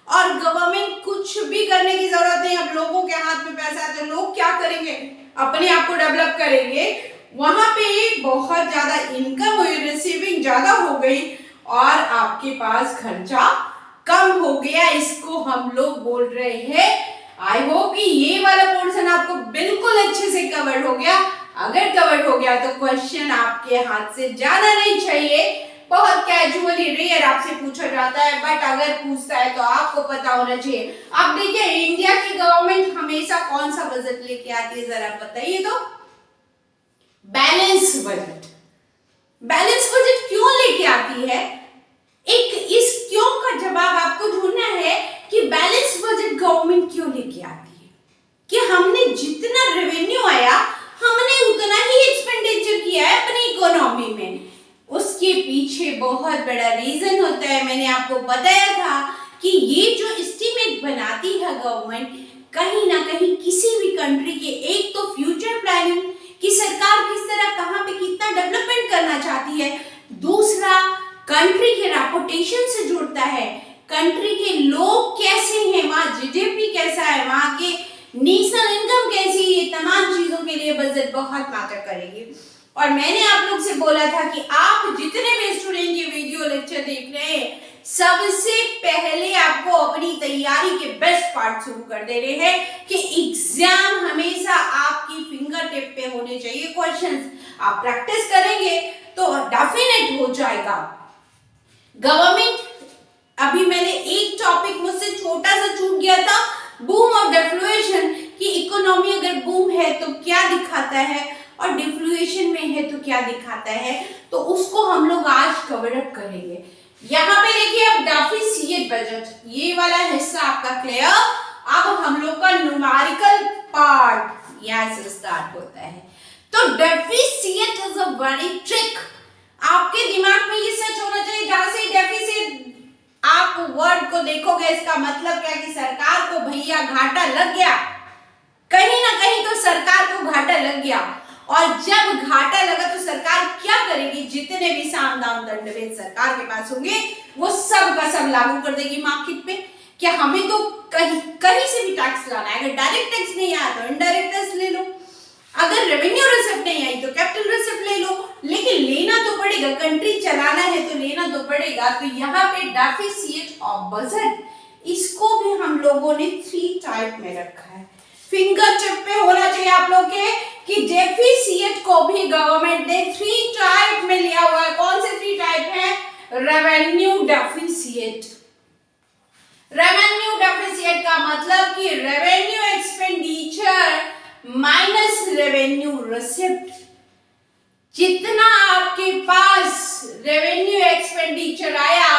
और गवर्नमेंट कुछ भी करने की जरूरत बोलते हैं अब लोगों के हाथ में पैसा है तो लोग क्या करेंगे, अपने आप को डेवलप करेंगे, वहां पे बहुत ज्यादा इनकम हुई, रिसीविंग ज्यादा हो गई और आपके पास खर्चा कम हो गया, इसको हम लोग बोल रहे हैं। आई होप कि ये वाला पोर्शन आपको बिल्कुल अच्छे से कवर हो गया। अगर कवर हो गया तो क्वेश्चन आपके हाथ से जाना नहीं चाहिए, बहुत कैजुअली रेयर आपसे पूछा जाता है, बट अगर पूछता है तो आपको पता होना चाहिए। अब देखिए इंडिया की गवर्नमेंट हमेशा कौन सा बजट लेके आती है, जरा बताइए तो, बैलेंस बजट। बैलेंस बजट क्यों लेके आती है, एक इस क्यों का जवाब आपको ढूंढना है कि बैलेंस बजट गवर्नमेंट क्यों लेके आती है, कि हमने जितना रेवेन्यू आया हमने उतना ही एक्सपेंडिचर किया है अपनी इकोनॉमी में। उसके पीछे बहुत बड़ा रीजन होता है, मैंने आपको बताया था कि ये जो एस्टीमेट बनाती है गवर्नमेंट, कहीं ना कहीं किसी भी कंट्री के, एक तो फ्यूचर प्लानिंग कि सरकार किस तरह कहां पे कितना डेवलपमेंट करना चाहती है, दूसरा कंट्री के रेपुटेशन से जुड़ता है, कंट्री के लोग कैसे हैं, वहां जीडीपी कैसा है, वहां के नेशनल इनकम कैसी है, ये तमाम चीजों के लिए बजट बहुत मैटर करेगी। और मैंने आप लोग से बोला था कि आप जितने भी स्टूडेंट ये वीडियो लेक्चर देख रहे हैं, सबसे पहले आपको अपनी तैयारी के बेस्ट पार्ट शुरू कर दे रहे हैं कि एग्जाम हमेशा आपकी फिंगर टिप पे होने चाहिए क्वेश्चंस। आप प्रैक्टिस करेंगे तो डेफिनेट हो जाएगा। गवर्नमेंट, अभी मैंने एक टॉपिक मुझसे छोटा सा छूट गया था, बूम और डिफ्लेशन, कि इकोनॉमी अगर बूम है तो क्या दिखाता है और डिफ्लेशन में है तो क्या दिखाता है, तो उसको हम लोग आज कवर अप करेंगे। यहाँ पे देखिए अब डेफिसिट बजट, ये वाला हिस्सा आपका क्लियर। अब हम लोग का न्यूमेरिकल पार्ट यहाँ से स्टार्ट होता है। तो deficit is a very trick, आपके दिमाग में ये सच होना चाहिए, जहां से डेफिसिट आप वर्ड को देखोगे इसका मतलब क्या कि सरकार को भैया घाटा लग गया, कहीं ना कहीं तो सरकार को घाटा लग गया। और जब घाटा लगा तो सरकार क्या करेगी, जितने भी साम दाम दंड भेद सरकार के पास होंगे वो सब का सब लागू कर देगी मार्केट पे। क्या हमें तो कहीं से भी टैक्स लाना है, अगर डायरेक्ट टैक्स नहीं आया तो इनडायरेक्ट टैक्स ले लो, अगर रेवेन्यू रिसिप्ट नहीं आई तो कैपिटल रिसिप्ट ले लो, लेकिन लेना तो पड़ेगा, कंट्री चलाना है तो लेना तो पड़ेगा। तो यहाँ पे डेफिसिट ऑफ बजट, इसको भी हम लोगों ने 3 टाइप में रखा है। फिंगर टिप पे होना चाहिए आप लोग के कि डेफिसिट को भी गवर्नमेंट ने 3 टाइप में लिया हुआ है। कौन से 3 टाइप है? Revenue deficit. रेवेन्यू डेफिसिट का मतलब कि revenue expenditure minus revenue receipt, जितना आपके पास रेवेन्यू एक्सपेंडिचर आया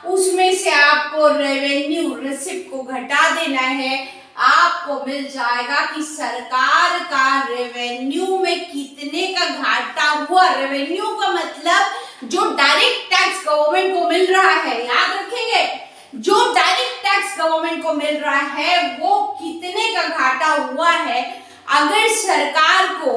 उसमें से आपको रेवेन्यू रिसिप्ट को घटा देना है, आपको मिल जाएगा कि सरकार का रेवेन्यू में कितने का घाटा हुआ। रेवेन्यू का मतलब जो डायरेक्ट टैक्स गवर्नमेंट को मिल रहा है, याद रखेंगे, जो डायरेक्ट टैक्स गवर्नमेंट को मिल रहा है वो कितने का घाटा हुआ है। अगर सरकार को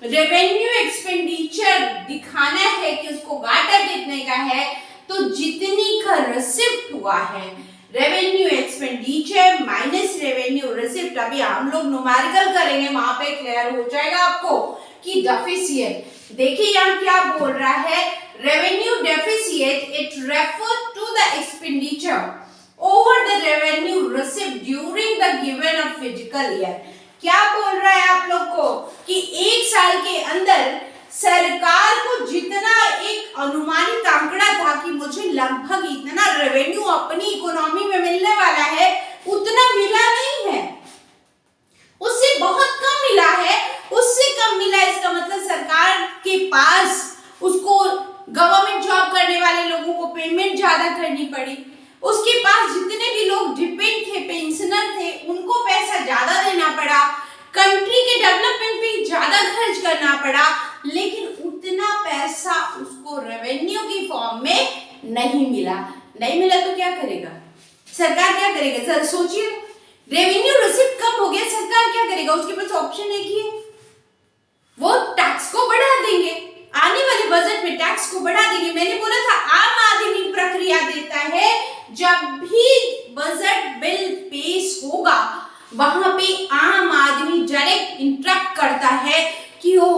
रेवेन्यू एक्सपेंडिचर दिखाना है कि उसको घाटा कितने का है, तो जितनी का रिसिप्ट हुआ है, revenue expenditure minus revenue receipt, अभी हम लोग न्यूमेरिकल करेंगे, वहां पे क्लियर हो जाएगा आपको कि डेफिसिट। देखिए यहाँ क्या बोल रहा है, revenue deficit it refer to the expenditure over the revenue receipt during the given a fiscal year. क्या बोल रहा है आप लोग को कि एक साल के अंदर सरकार को जितना एक अनुमानित आंकड़ा था कि मुझे लगभग इतना रेवेन्यू अपनी इकोनॉमी में मिलने वाला है, उतना मिला नहीं है, उससे बहुत कम मिला है। उससे कम मिला, इसका मतलब सरकार के पास उसको गवर्नमेंट जॉब करने वाले लोगों को पेमेंट ज्यादा करनी पड़ी, उसके पास जितने भी लोग डिपेंड थे, पेंशनर थे, उनको पैसा ज्यादा देना पड़ा, कंट्री के डेवलपमेंट पे ज्यादा खर्च करना पड़ा, लेकिन उतना पैसा उसको रेवेन्यू की फॉर्म में नहीं मिला। नहीं मिला तो क्या करेगा सरकार, क्या करेगा सर सोचिए, रेवेन्यू रिसिप्ट कम हो गया, सरकार क्या करेगा, उसके पास ऑप्शन एक ही है, वो टैक्स को बढ़ा देंगे, आने वाले बजट में टैक्स को बढ़ा देंगे। मैंने बोला था आम आदमी प्रक्रिया देता है, जब भी बजट बिल पेश होगा वहां पे आम आदमी डायरेक्ट इंटरप्ट करता है कि ओ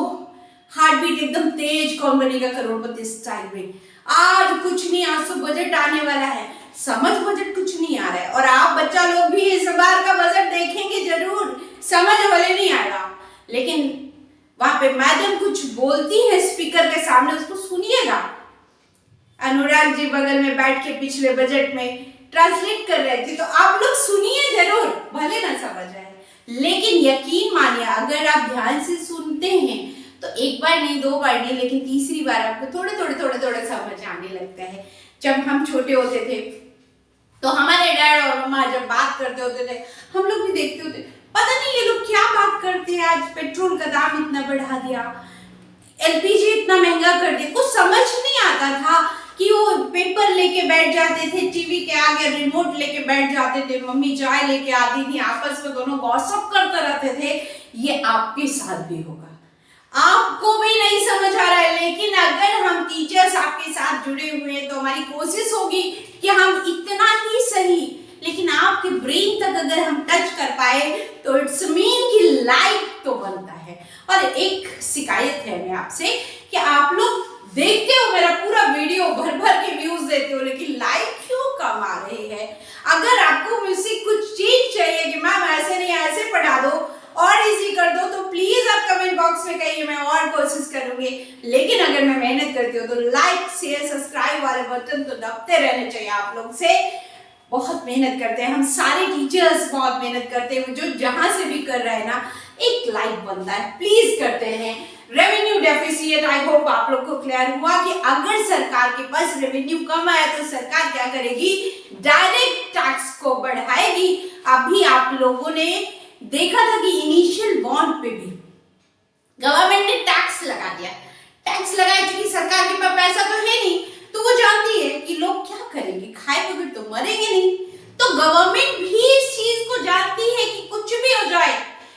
हार्ट बीट एकदम तेज, कौन बनेगा करोड़पति स्टाइल में, आज कुछ नहीं, आज तो बजट आने वाला है। समझ बजट कुछ नहीं आ रहा है, और आप बच्चा लोग भी इस बार का बजट देखेंगे जरूर, समझ वाले नहीं आएगा, लेकिन वहां पे मैडम कुछ बोलती है स्पीकर के सामने, उसको सुनिएगा। अनुराग जी बगल में बैठ के पिछले बजट में ट्रांसलेट कर रहे थे, तो आप लोग सुनिए जरूर, भले ना समझ आए, लेकिन यकीन मानिए अगर आप ध्यान से सुनते हैं तो एक बार नहीं, दो बार नहीं, लेकिन तीसरी बार आपको थोड़े थोड़े समझ आने लगता है। जब हम छोटे होते थे तो हमारे डैड और मम्मा जब बात करते होते थे, हम लोग भी देखते होते, पता नहीं ये लोग क्या बात करते हैं, आज पेट्रोल का दाम इतना बढ़ा दिया, एलपीजी इतना महंगा कर दिया, कुछ समझ नहीं आता था कि वो पेपर लेके बैठ जाते थे, टीवी के आगे रिमोट लेके बैठ जाते थे, मम्मी चाय लेके आती थी, आपस में दोनों गॉसिप करते रहते थे। ये आपके साथ भी होगा, आपको भी नहीं समझ आ रहा है, लेकिन अगर हम टीचर्स आपके साथ जुड़े हुए हैं तो हमारी कोशिश होगी कि हम इतना ही सही, लेकिन आपके ब्रेन तक अगर हम टच कर पाए तो इट्स मीन कि लाइक तो बनता है। और एक शिकायत है मैं आपसे कि आप लोग देखते हो मेरा पूरा वीडियो, भर भर के व्यूज देते हो, लेकिन लाइक क्यों कम आ रही है? अगर आपको मुझसे कुछ चीज चाहिए कि मैम ऐसे नहीं ऐसे पढ़ा दो और इजी कर दो, तो प्लीज आप कमेंट बॉक्स में कहिए, मैं और कोशिश करूंगी। लेकिन अगर मैं मेहनत करती हूँ तो लाइक शेयर सब्सक्राइब वाले बटन तो दबते रहने चाहिए आप लोग से। बहुत मेहनत करते हैं हम सारे टीचर्स, बहुत मेहनत करते हैं, जो जहां से भी कर रहे हैं ना, एक लाइक बनता है, प्लीज करते हैं। रेवेन्यू डेफिसिट, आई होप आप लोग को क्लियर हुआ कि अगर सरकार के पास रेवेन्यू कम आया तो सरकार क्या करेगी, डायरेक्ट टैक्स को बढ़ाएगी। अभी आप लोगों ने देखा था कि इनिशियल बॉन्ड पे भी गवर्नमेंट ने टैक्स लगा दिया, टैक्स लगाया क्योंकि सरकार के पास पैसा तो है नहीं, तो वो जानती है कि लोग क्या करेंगे, खाए बगैर तो मरेंगे नहीं, तो गवर्नमेंट भी इस चीज को जानती है कि कुछ भी हो जाए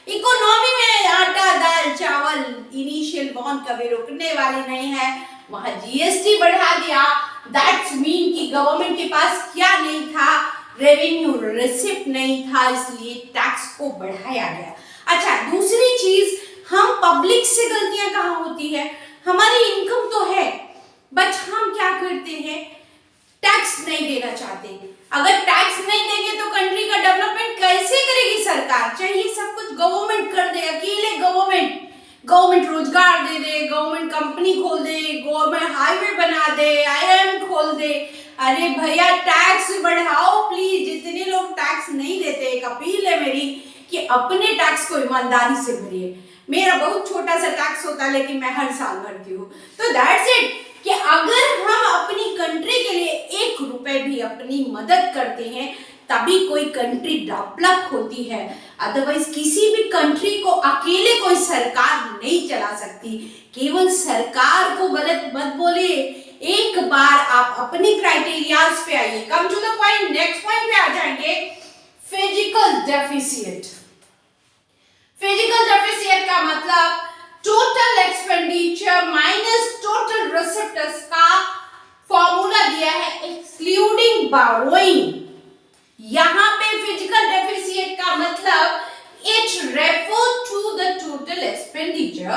इकोनॉमी में, आटा दाल चावल इनिशियल बॉन्ड कभी रुकने वाली नहीं है। वहां जीएसटी बढ़ा दिया, दैट्स मीन कि गवर्नमेंट के पास क्या नहीं था, रेवेन्यू रिसिप्ट नहीं था, इसलिए टैक्स को बढ़ाया गया। अच्छा, दूसरी चीज, हम पब्लिक से गलतियां कहाँ होती है, हमारी इनकम तो है बट हम क्या करते हैं, टैक्स नहीं देना चाहते। अगर टैक्स नहीं देंगे तो कंट्री का डेवलपमेंट कैसे करेगी सरकार? चाहिए सब कुछ गवर्नमेंट कर दे, अकेले गवर्नमेंट रोजगार दे दे, गवर्नमेंट कंपनी खोल दे, गवर्नमेंट हाईवे बना दे, आईआईएम खोल दे। अरे भैया टैक्स बढ़ाओ प्लीज, जितने लोग टैक्स नहीं देते, एक अपील है मेरी कि अपने टैक्स को ईमानदारी से भरिए। मेरा बहुत छोटा सा टैक्स होता है लेकिन मैं हर साल भरती हूँ। तो दैट्स इट कि अगर हम अपनी कंट्री के लिए 1 रुपए भी अपनी मदद करते हैं तभी कोई कंट्री डेवलप होती है, अदरवाइज किसी भी कंट्री को अकेले कोई सरकार नहीं चला सकती। केवल सरकार को गलत मत बोलिए, एक बार आप अपने क्राइटेरियाज पे आइए। Come to the point, next point पे आ जाएंगे, फिजिकल डेफिसिट। फिजिकल डेफिसिट का मतलब total expenditure minus total receipts का फॉर्मूला दिया है एक्सक्लूडिंग बोरोइंग। यहां पे फिजिकल डेफिसिट का मतलब it refer to the total expenditure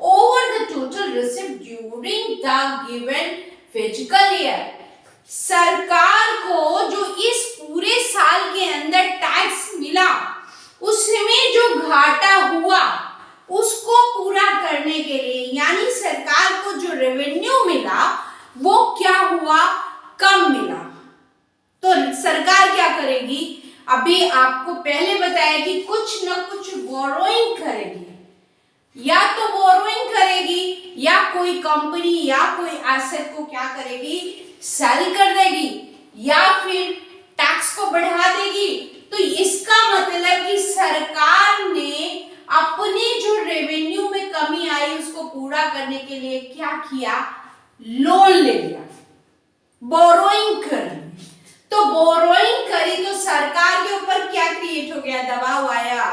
over the total receipt during the given fiscal year. सरकार को जो इस पूरे साल के अंदर टैक्स मिला उसमें जो घाटा हुआ उसको पूरा करने के लिए, यानी सरकार को जो रेवेन्यू मिला वो क्या हुआ, कम मिला, तो सरकार क्या करेगी, अभी आपको पहले बताया कि कुछ न कुछ बोरोइंग करेगी, या तो बोरोइंग करेगी या कोई कंपनी या कोई एसेट को क्या करेगी, सेल कर देगी या फिर टैक्स को बढ़ा देगी। तो इसका मतलब कि सरकार ने अपने जो रेवेन्यू में कमी आई उसको पूरा करने के लिए क्या किया, लोन ले लिया, बोरोइंग कर ली। तो बोरोइंग करी तो सरकार के ऊपर क्या क्रिएट हो गया, दबाव आया।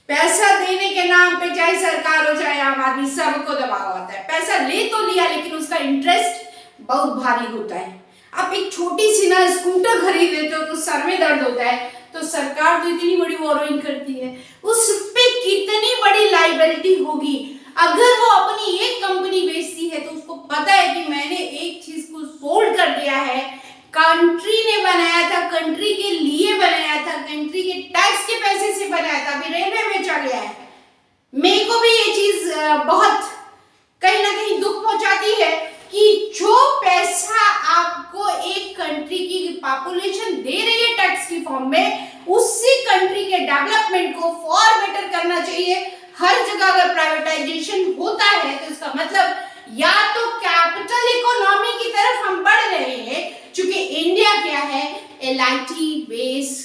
पैसा देने के नाम पे चाहे सरकार हो चाहे आम आदमी, सबको दबाव आता है। पैसा ले तो लिया लेकिन उसका इंटरेस्ट बहुत भारी होता है। आप एक छोटी सी ना स्कूटर खरीद लेते हो तो सर में दर्द होता है, तो सरकार तो इतनी बड़ी बोरोइंग करती है, उस पे कितनी बड़ी लाइबिलिटी होगी। अगर वो अपनी एक कंपनी बेचती है तो उसको पता है कि मैंने एक चीज को सोल्ड कर दिया है, कंट्री ने बनाया था, कंट्री के लिए बनाया था, कंट्री के टैक्स के पैसे से बनाया था, अभी रेलवे बेचा गया है। मेरे को भी ये चीज बहुत कहीं ना कहीं दुख पहुंचाती है कि जो पैसा आपको एक कंट्री की पॉपुलेशन दे रही है टैक्स की फॉर्म में, उसी कंट्री के डेवलपमेंट को फॉर बेटर करना चाहिए। हर जगह अगर प्राइवेटाइजेशन होता है तो इसका मतलब या तो कैपिटल इकोनॉमी की तरफ हम बढ़ रहे हैं, क्योंकि इंडिया क्या है, एलआईटी बेस्ड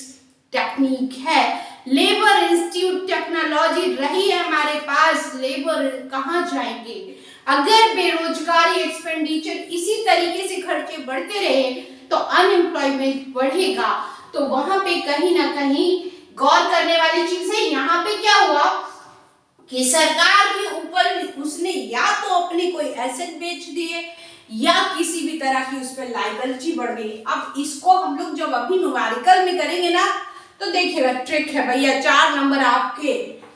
टेक्निक है, लेबर इंस्टीट्यूट टेक्नोलॉजी रही है हमारे पास, लेबर कहाँ जाएंगे। अगर बेरोजगारी एक्सपेंडिचर इसी तरीके से खर्चे बढ़ते रहे तो अनएम्प्लॉयमेंट बढ़ेगा। तो वहां पे कहीं ना कहीं गौर करने वाली चीज है। यहाँ पे क्या हुआ कि सरकार के ऊपर उसने या तो अपने कोई एसेट बेच दिए या किसी भी तरह की उस पर लायबिलिटी बढ़ गई। अब इसको हम लोग जब अभी न्यूमेरिकल में करेंगे ना तो देखिएगा ट्रिक है भैया, 4 नंबर आपके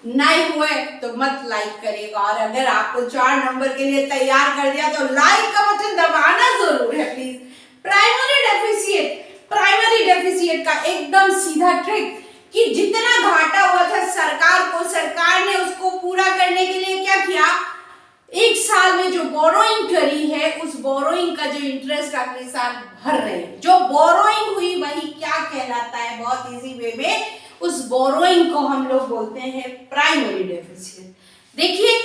नहीं हुए तो मत लाइक करिएगा, और अगर आपको 4 नंबर के लिए तैयार कर दिया तो लाइक का बटन दबाना जरूर है प्लीज। प्राइमरी डेफिसिट का एकदम सीधा ट्रिक कि जितना घाटा हुआ था सरकार को, सरकार ने उसको पूरा करने के लिए क्या किया, एक साल में जो बोरोइंग करी है उस बोरोइंग का जो इंटरेस्ट अगले साल भर रहे हैं। जो बोरोइंग हुई वही क्या कहलाता है, बहुत इजी वे में उस बोरोइंग को हम लोग बोलते हैं प्राइमरी डेफिसिट। देखिए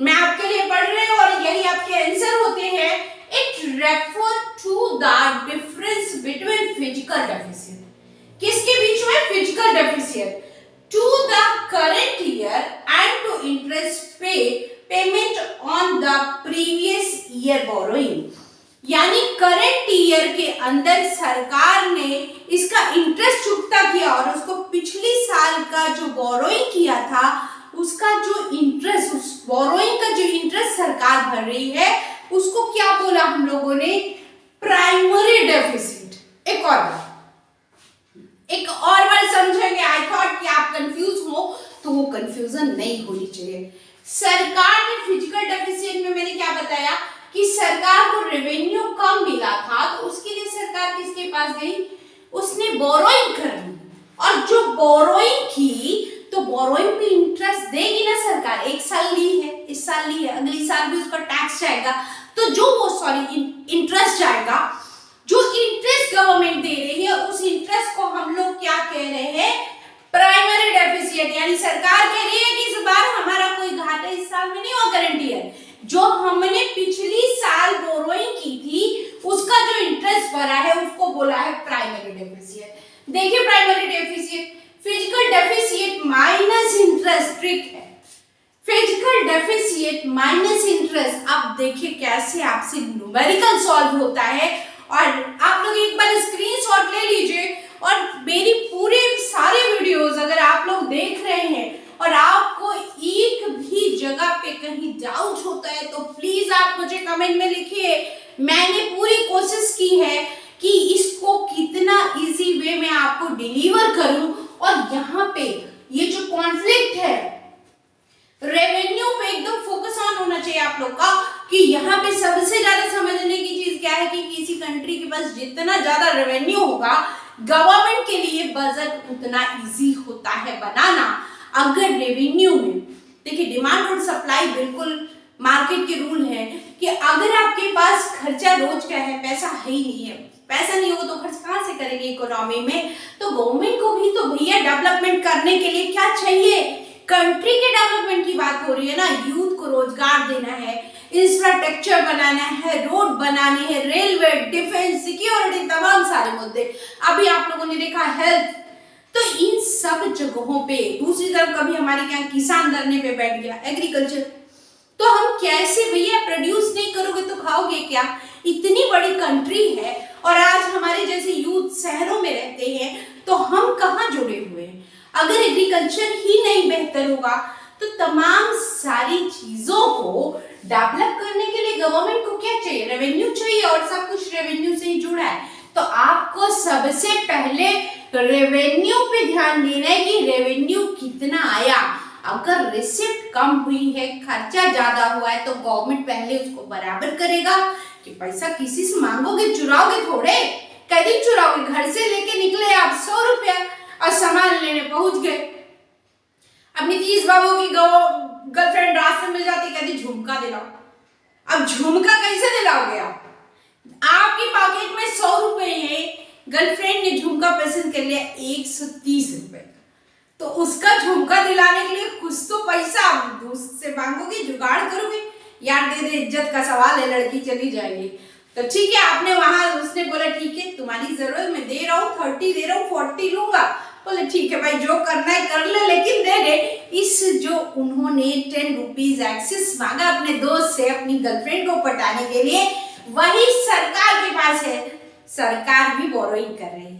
मैं आपके लिए पढ़ रही हूँ और यही आपके आंसर होते हैं। It refer to the difference between fiscal deficit, किसके बीच में, fiscal deficit, to the current year and to interest payment on the previous year borrowing. यानी करंट ईयर के अंदर सरकार ने इसका इंटरेस्ट चुकता किया और उसको पिछली साल का जो बोरोइंग किया था उसका जो इंटरेस्ट, उस बोरोइंग का जो इंटरेस्ट सरकार भर रही है उसको क्या बोला हम लोगों ने, प्राइमरी डेफिसिट। एक और बार समझेंगे। आई थॉट कि आप कंफ्यूज हो तो वो कंफ्यूजन नहीं होनी चाहिए। सरकार ने फिजिकल डेफिसिट में मैंने क्या बताया कि सरकार को रेवेन्यू कम मिला था तो उसके लिए सरकार किसके पास गई, उसने बोरोइंग कर ली, और जो बोरोइंग की तो बोरोइंग पे इंटरेस्ट देगी ना सरकार। एक साल ली है, इस साल ली है, अगली साल भी उसका टैक्स जाएगा, तो जो वो इंटरेस्ट जाएगा, जो इंटरेस्ट गवर्नमेंट दे रही है उस इंटरेस्ट को हम लोग क्या कह रहे हैं, प्राइमरी डेफिसिट। यानी सरकार कह रही है कि इस बार हमारा कोई घाटा इस साल में नहीं हुआ, करंट ईयर जो हमने पिछली साल बोरोइंग की थी उसका जो इंटरेस्ट भरा है उसको बोला है प्राइमरी डेफिसिट। देखिए primary deficit, fiscal deficit minus interest, trick है, फिजिकल डेफिसिट माइनस इंटरेस्ट। अब देखिए कैसे आपसे न्यूमेरिकल सॉल्व होता है, और आप लोग एक बार स्क्रीनशॉट ले लीजिए और मेरी पूरे सारे वीडियोस अगर आप लोग देख रहे हैं और आपको एक भी जगह पे कहीं डाउट होता है तो प्लीज आप मुझे कमेंट में लिखिए। मैंने पूरी कोशिश की है कि इसको कितना इजी वे में आपको डिलीवर करूं, और यहाँ पे ये जो कॉन्फ्लिक्ट है रेवेन्यू पे एकदम फोकस ऑन होना चाहिए आप लोग का, कि यहाँ पे सबसे ज्यादा समझने की चीज क्या है कि किसी कंट्री के पास जितना ज्यादा रेवेन्यू होगा गवर्नमेंट के लिए बजट उतना इजी होता है बनाना। अगर रेवेन्यू में देखिए डिमांड और सप्लाई बिल्कुल मार्केट के रूल है कि अगर आपके पास खर्चा रोज का है, पैसा है ही नहीं है, पैसा नहीं होगा तो खर्च कहाँ से करेंगे इकोनॉमी में, तो गवर्नमेंट को भी तो भैया डेवलपमेंट करने के लिए क्या चाहिए, कंट्री के डेवलपमेंट की बात हो रही है ना, यूथ को रोजगार देना है, इंफ्रास्ट्रक्चर बनाना है, रोड बनाने हैं, रेलवे, डिफेंस, सिक्योरिटी, तमाम सारे मुद्दे। अभी आप लोगों ने देखा हेल्थ, तो इन सब जगहों पे दूसरी तरफ कभी हमारे क्या किसान धरने पे बैठ गया, एग्रीकल्चर, तो हम कैसे भैया प्रोड्यूस नहीं करोगे तो खाओगे क्या, इतनी बड़ी कंट्री है और आज हमारे जैसे यूथ शहरों में रहते हैं तो हम कहाँ जुड़े हुए हैं। अगर एग्रीकल्चर ही नहीं बेहतर होगा तो तमाम सारी चीजों को डेवलप करने के लिए गवर्नमेंट को क्या चाहिए, रेवेन्यू चाहिए, और सब कुछ रेवेन्यू से ही जुड़ा है। तो आपको सबसे पहले तो रेवेन्यू पे ध्यान देना है कि रेवेन्यू कितना आया। अगर रिसिप्ट कम हुई है, खर्चा ज्यादा हुआ है, तो गवर्नमेंट पहले उसको बराबर करेगा कि पैसा किसी से मांगोगे, चुराओगे थोड़े, कभी चुराओगे। घर से लेके निकले आप 100 रुपया और सामान लेने पहुंच गए, अब नीतीश बाबू की गर्लफ्रेंड रास्ते मिल जाती, कहती झुमका दिलाओ। अब झुमका कैसे दिलाओगे आप? आपकी पॉकेट में 100 रुपए है, गर्लफ्रेंड ने झुमका पसंद कर लिया 130 रुपए, तो उसका झुमका दिलाने के लिए कुछ तो पैसा आप दोस्त से मांगोगे, जुगाड़ करोगे। यार दे दे, इज्जत का सवाल है, लड़की चली जाएगी। तो ठीक है, आपने वहां, उसने बोला ठीक है तुम्हारी जरूरत, मैं दे रहा हूँ 30 दे रहा हूँ, 40 लूंगा। बोले ठीक है भाई, जो करना है कर ले, लेकिन दे दे। इस जो उन्होंने 10 रुपीज एक्सेस मांगा अपने दोस्त से अपनी गर्लफ्रेंड को पटाने के लिए, वही सरकार के पास है। सरकार भी बोरोइंग कर रही है।